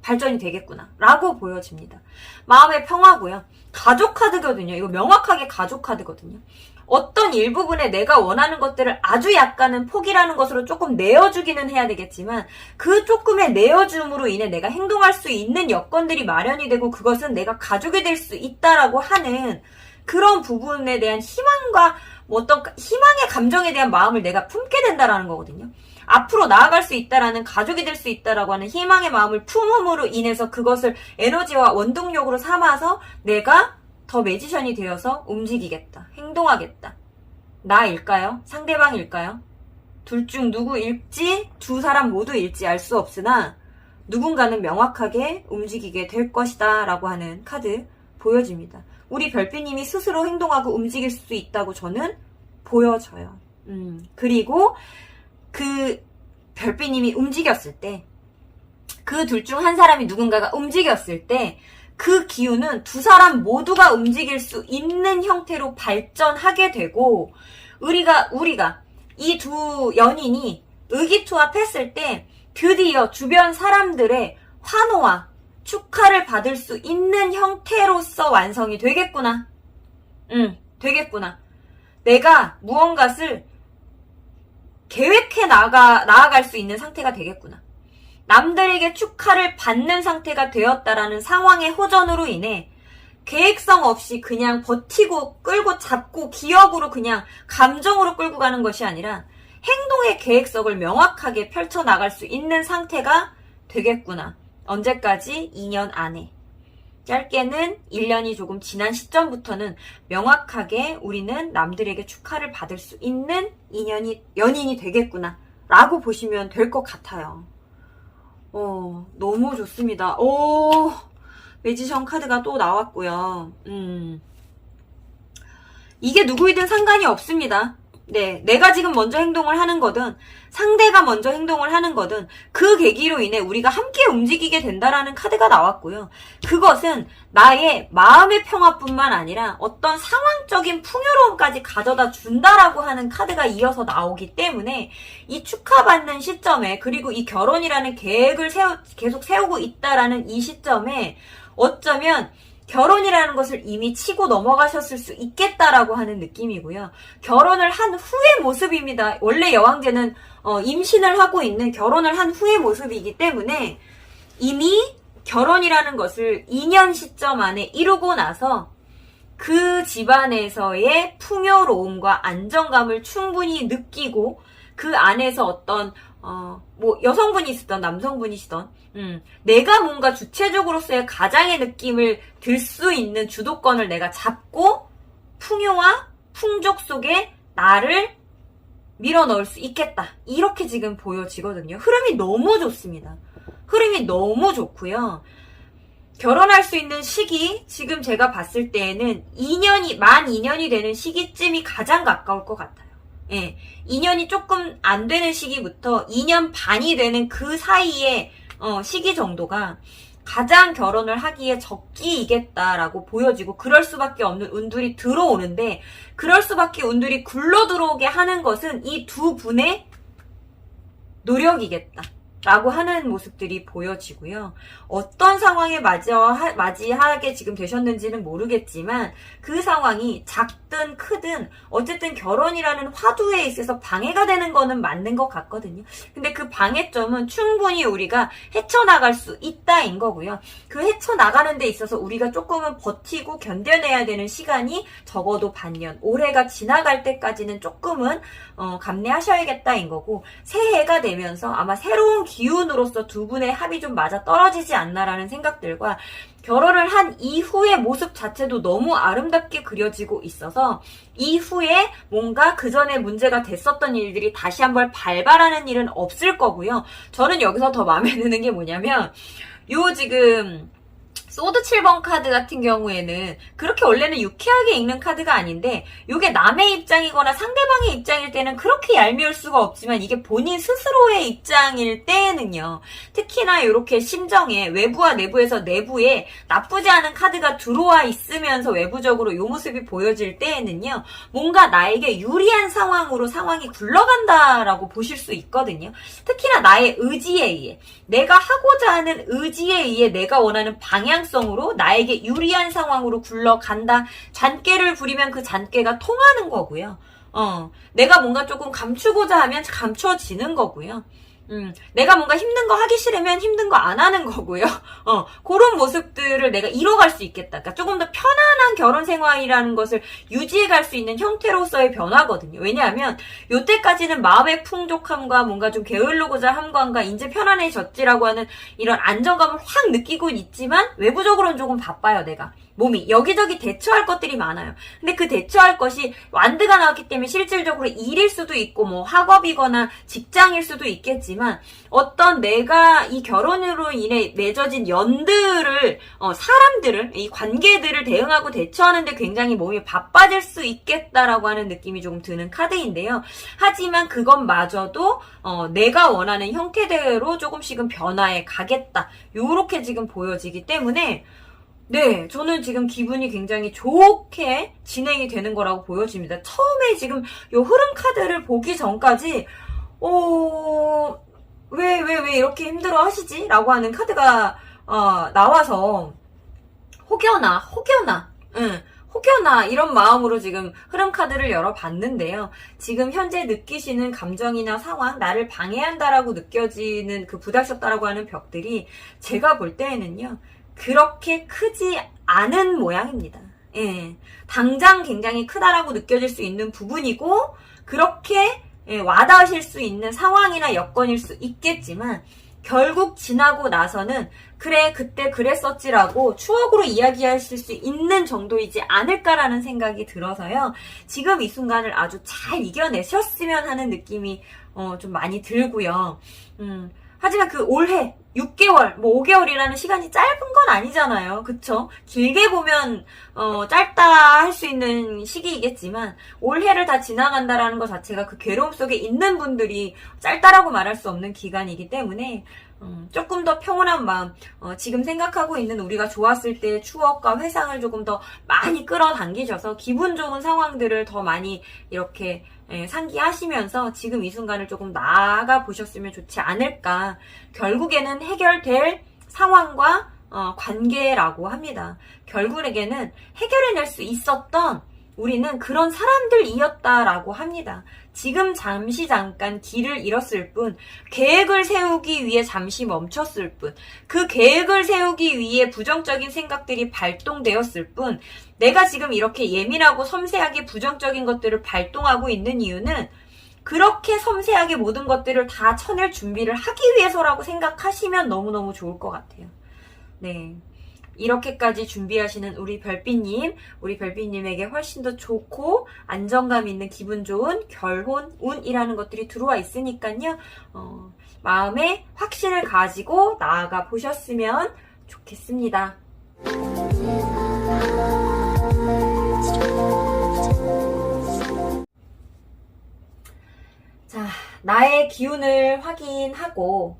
발전이 되겠구나 라고 보여집니다. 마음의 평화고요. 가족 카드거든요. 이거 명확하게 가족 카드거든요. 어떤 일부분에 내가 원하는 것들을 아주 약간은 포기라는 것으로 조금 내어주기는 해야 되겠지만 그 조금의 내어줌으로 인해 내가 행동할 수 있는 여건들이 마련이 되고 그것은 내가 가족이 될 수 있다라고 하는 그런 부분에 대한 희망과 어떤 희망의 감정에 대한 마음을 내가 품게 된다라는 거거든요. 앞으로 나아갈 수 있다라는 가족이 될 수 있다라고 하는 희망의 마음을 품음으로 인해서 그것을 에너지와 원동력으로 삼아서 내가 더 매지션이 되어서 움직이겠다. 행동하겠다. 나일까요? 상대방일까요? 둘 중 누구일지 두 사람 모두일지 알 수 없으나 누군가는 명확하게 움직이게 될 것이다 라고 하는 카드 보여집니다. 우리 별빛님이 스스로 행동하고 움직일 수 있다고 저는 보여져요. 그리고 그 별빛님이 움직였을 때 그 둘 중 한 사람이 누군가가 움직였을 때 그 기운은 두 사람 모두가 움직일 수 있는 형태로 발전하게 되고 우리가 이 두 연인이 의기투합했을 때 드디어 주변 사람들의 환호와 축하를 받을 수 있는 형태로서 완성이 되겠구나. 되겠구나. 내가 무언가를 계획해 나아갈 수 있는 상태가 되겠구나. 남들에게 축하를 받는 상태가 되었다라는 상황의 호전으로 인해 계획성 없이 그냥 버티고 끌고 잡고 기억으로 그냥 감정으로 끌고 가는 것이 아니라 행동의 계획성을 명확하게 펼쳐나갈 수 있는 상태가 되겠구나. 언제까지? 2년 안에. 짧게는 1년이 조금 지난 시점부터는 명확하게 우리는 남들에게 축하를 받을 수 있는 연인이 되겠구나 라고 보시면 될 것 같아요. 너무 좋습니다. 매지션 카드가 또 나왔고요. 이게 누구이든 상관이 없습니다. 네, 내가 지금 먼저 행동을 하는 거든 상대가 먼저 행동을 하는 거든 그 계기로 인해 우리가 함께 움직이게 된다라는 카드가 나왔고요. 그것은 나의 마음의 평화뿐만 아니라 어떤 상황적인 풍요로움까지 가져다 준다라고 하는 카드가 이어서 나오기 때문에 이 축하받는 시점에 그리고 이 결혼이라는 계획을 계속 세우고 있다라는 이 시점에 어쩌면 결혼이라는 것을 이미 치고 넘어가셨을 수 있겠다라고 하는 느낌이고요. 결혼을 한 후의 모습입니다. 원래 여왕제는 임신을 하고 있는 결혼을 한 후의 모습이기 때문에 이미 결혼이라는 것을 2년 시점 안에 이루고 나서 그 집안에서의 풍요로움과 안정감을 충분히 느끼고 그 안에서 어떤 뭐 여성분이시던 남성분이시던 내가 뭔가 주체적으로서의 가장의 느낌을 들 수 있는 주도권을 내가 잡고 풍요와 풍족 속에 나를 밀어넣을 수 있겠다. 이렇게 지금 보여지거든요. 흐름이 너무 좋습니다. 흐름이 너무 좋고요. 결혼할 수 있는 시기, 지금 제가 봤을 때에는 만 2년이 되는 시기쯤이 가장 가까울 것 같아요. 예. 2년이 조금 안 되는 시기부터 2년 반이 되는 그 사이의 시기 정도가 가장 결혼을 하기에 적기이겠다라고 보여지고 그럴 수밖에 없는 운들이 들어오는데 그럴 수밖에 운들이 굴러 들어오게 하는 것은 이 두 분의 노력이겠다. 라고 하는 모습들이 보여지고요. 어떤 상황에 맞이하게 지금 되셨는지는 모르겠지만 그 상황이 작든 크든 어쨌든 결혼이라는 화두에 있어서 방해가 되는 거는 맞는 것 같거든요. 근데 그 방해점은 충분히 우리가 헤쳐나갈 수 있다인 거고요. 그 헤쳐나가는 데 있어서 우리가 조금은 버티고 견뎌내야 되는 시간이 적어도 반년, 올해가 지나갈 때까지는 조금은 감내하셔야겠다인 거고 새해가 되면서 아마 새로운 기운으로서 두 분의 합이 좀 맞아 떨어지지 않나라는 생각들과 결혼을 한 이후의 모습 자체도 너무 아름답게 그려지고 있어서 이후에 뭔가 그 전에 문제가 됐었던 일들이 다시 한번 발발하는 일은 없을 거고요. 저는 여기서 더 마음에 드는 게 뭐냐면 지금 소드 7번 카드 같은 경우에는 그렇게 원래는 유쾌하게 읽는 카드가 아닌데 이게 남의 입장이거나 상대방의 입장일 때는 그렇게 얄미울 수가 없지만 이게 본인 스스로의 입장일 때는요. 특히나 이렇게 심정에 외부와 내부에서 내부에 나쁘지 않은 카드가 들어와 있으면서 외부적으로 이 모습이 보여질 때에는요. 뭔가 나에게 유리한 상황으로 상황이 굴러간다라고 보실 수 있거든요. 특히나 나의 의지에 의해 내가 하고자 하는 의지에 의해 내가 원하는 방향성으로 나에게 유리한 상황으로 굴러간다. 잔꾀를 부리면 그 잔꾀가 통하는 거고요. 내가 뭔가 조금 감추고자 하면 감춰지는 거고요. 내가 뭔가 힘든 거 하기 싫으면 힘든 거 안 하는 거고요. 그런 모습들을 내가 이뤄갈 수 있겠다. 그러니까 조금 더 편안한 결혼 생활이라는 것을 유지해 갈 수 있는 형태로서의 변화거든요. 왜냐하면 요때까지는 마음의 풍족함과 뭔가 좀 게을르고자 함과 이제 편안해졌지라고 하는 이런 안정감을 확 느끼고 있지만 외부적으로는 조금 바빠요, 내가. 몸이 여기저기 대처할 것들이 많아요. 근데 그 대처할 것이 완드가 나왔기 때문에 실질적으로 일일 수도 있고 뭐 학업이거나 직장일 수도 있겠지만 어떤 내가 이 결혼으로 인해 맺어진 연들을 사람들을 이 관계들을 대응하고 대처하는데 굉장히 몸이 바빠질 수 있겠다라고 하는 느낌이 조금 드는 카드인데요. 하지만 그것마저도 내가 원하는 형태대로 조금씩은 변화해 가겠다. 요렇게 지금 보여지기 때문에 네, 저는 지금 기분이 굉장히 좋게 진행이 되는 거라고 보여집니다. 처음에 지금 요 흐름 카드를 보기 전까지, 왜 이렇게 힘들어 하시지? 라고 하는 카드가, 나와서, 혹여나, 이런 마음으로 지금 흐름 카드를 열어봤는데요. 지금 현재 느끼시는 감정이나 상황, 나를 방해한다라고 느껴지는 그 부닥쳤다라고 하는 벽들이 제가 볼 때에는요, 그렇게 크지 않은 모양입니다. 예. 당장 굉장히 크다라고 느껴질 수 있는 부분이고 그렇게 와닿으실 수 있는 상황이나 여건일 수 있겠지만 결국 지나고 나서는 그래 그때 그랬었지라고 추억으로 이야기하실 수 있는 정도이지 않을까라는 생각이 들어서요. 지금 이 순간을 아주 잘 이겨내셨으면 하는 느낌이 좀 많이 들고요. 하지만 그 올해 6개월, 5개월이라는 시간이 짧은 건 아니잖아요. 그쵸? 길게 보면, 짧다 할 수 있는 시기이겠지만, 올해를 다 지나간다라는 것 자체가 그 괴로움 속에 있는 분들이 짧다라고 말할 수 없는 기간이기 때문에, 조금 더 평온한 마음, 지금 생각하고 있는 우리가 좋았을 때의 추억과 회상을 조금 더 많이 끌어당기셔서 기분 좋은 상황들을 더 많이 이렇게 상기하시면서 지금 이 순간을 조금 나아가 보셨으면 좋지 않을까. 결국에는 해결될 상황과 관계라고 합니다. 결국에는 해결해낼 수 있었던 우리는 그런 사람들이었다라고 합니다. 지금 잠깐 길을 잃었을 뿐, 계획을 세우기 위해 잠시 멈췄을 뿐, 그 계획을 세우기 위해 부정적인 생각들이 발동되었을 뿐, 내가 지금 이렇게 예민하고 섬세하게 부정적인 것들을 발동하고 있는 이유는 그렇게 섬세하게 모든 것들을 다 쳐낼 준비를 하기 위해서라고 생각하시면 너무너무 좋을 것 같아요. 네. 이렇게까지 준비하시는 우리 별빛님에게 훨씬 더 좋고 안정감 있는 기분 좋은 결혼 운이라는 것들이 들어와 있으니까요. 마음에 확신을 가지고 나아가 보셨으면 좋겠습니다. 자, 나의 기운을 확인하고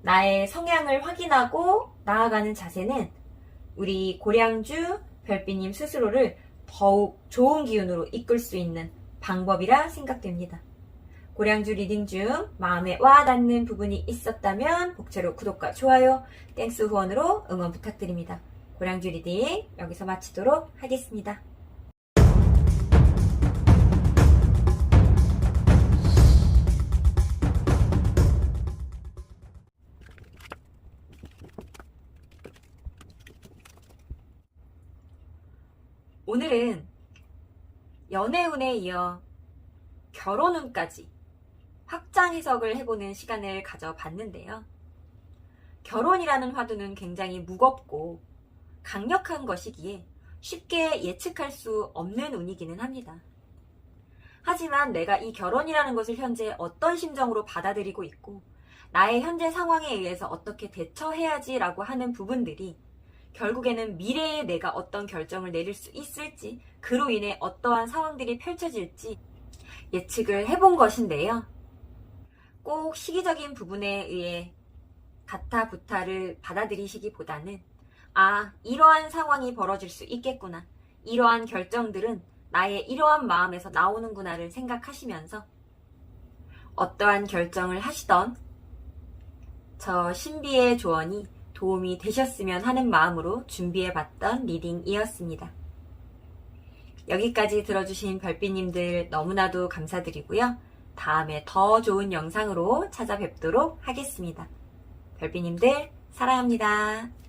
나의 성향을 확인하고 나아가는 자세는 우리 고량주 별빛님 스스로를 더욱 좋은 기운으로 이끌 수 있는 방법이라 생각됩니다. 고량주 리딩 중 마음에 와닿는 부분이 있었다면 복채로 구독과 좋아요, 땡스 후원으로 응원 부탁드립니다. 고량주 리딩 여기서 마치도록 하겠습니다. 오늘은 연애운에 이어 결혼운까지 확장 해석을 해보는 시간을 가져봤는데요. 결혼이라는 화두는 굉장히 무겁고 강력한 것이기에 쉽게 예측할 수 없는 운이기는 합니다. 하지만 내가 이 결혼이라는 것을 현재 어떤 심정으로 받아들이고 있고 나의 현재 상황에 의해서 어떻게 대처해야지 라고 하는 부분들이 결국에는 미래에 내가 어떤 결정을 내릴 수 있을지, 그로 인해 어떠한 상황들이 펼쳐질지 예측을 해본 것인데요. 꼭 시기적인 부분에 의해 가타부타를 받아들이시기보다는 이러한 상황이 벌어질 수 있겠구나, 이러한 결정들은 나의 이러한 마음에서 나오는구나를 생각하시면서 어떠한 결정을 하시던 저 신비의 조언이 도움이 되셨으면 하는 마음으로 준비해봤던 리딩이었습니다. 여기까지 들어주신 별빛님들 너무나도 감사드리고요. 다음에 더 좋은 영상으로 찾아뵙도록 하겠습니다. 별빛님들 사랑합니다.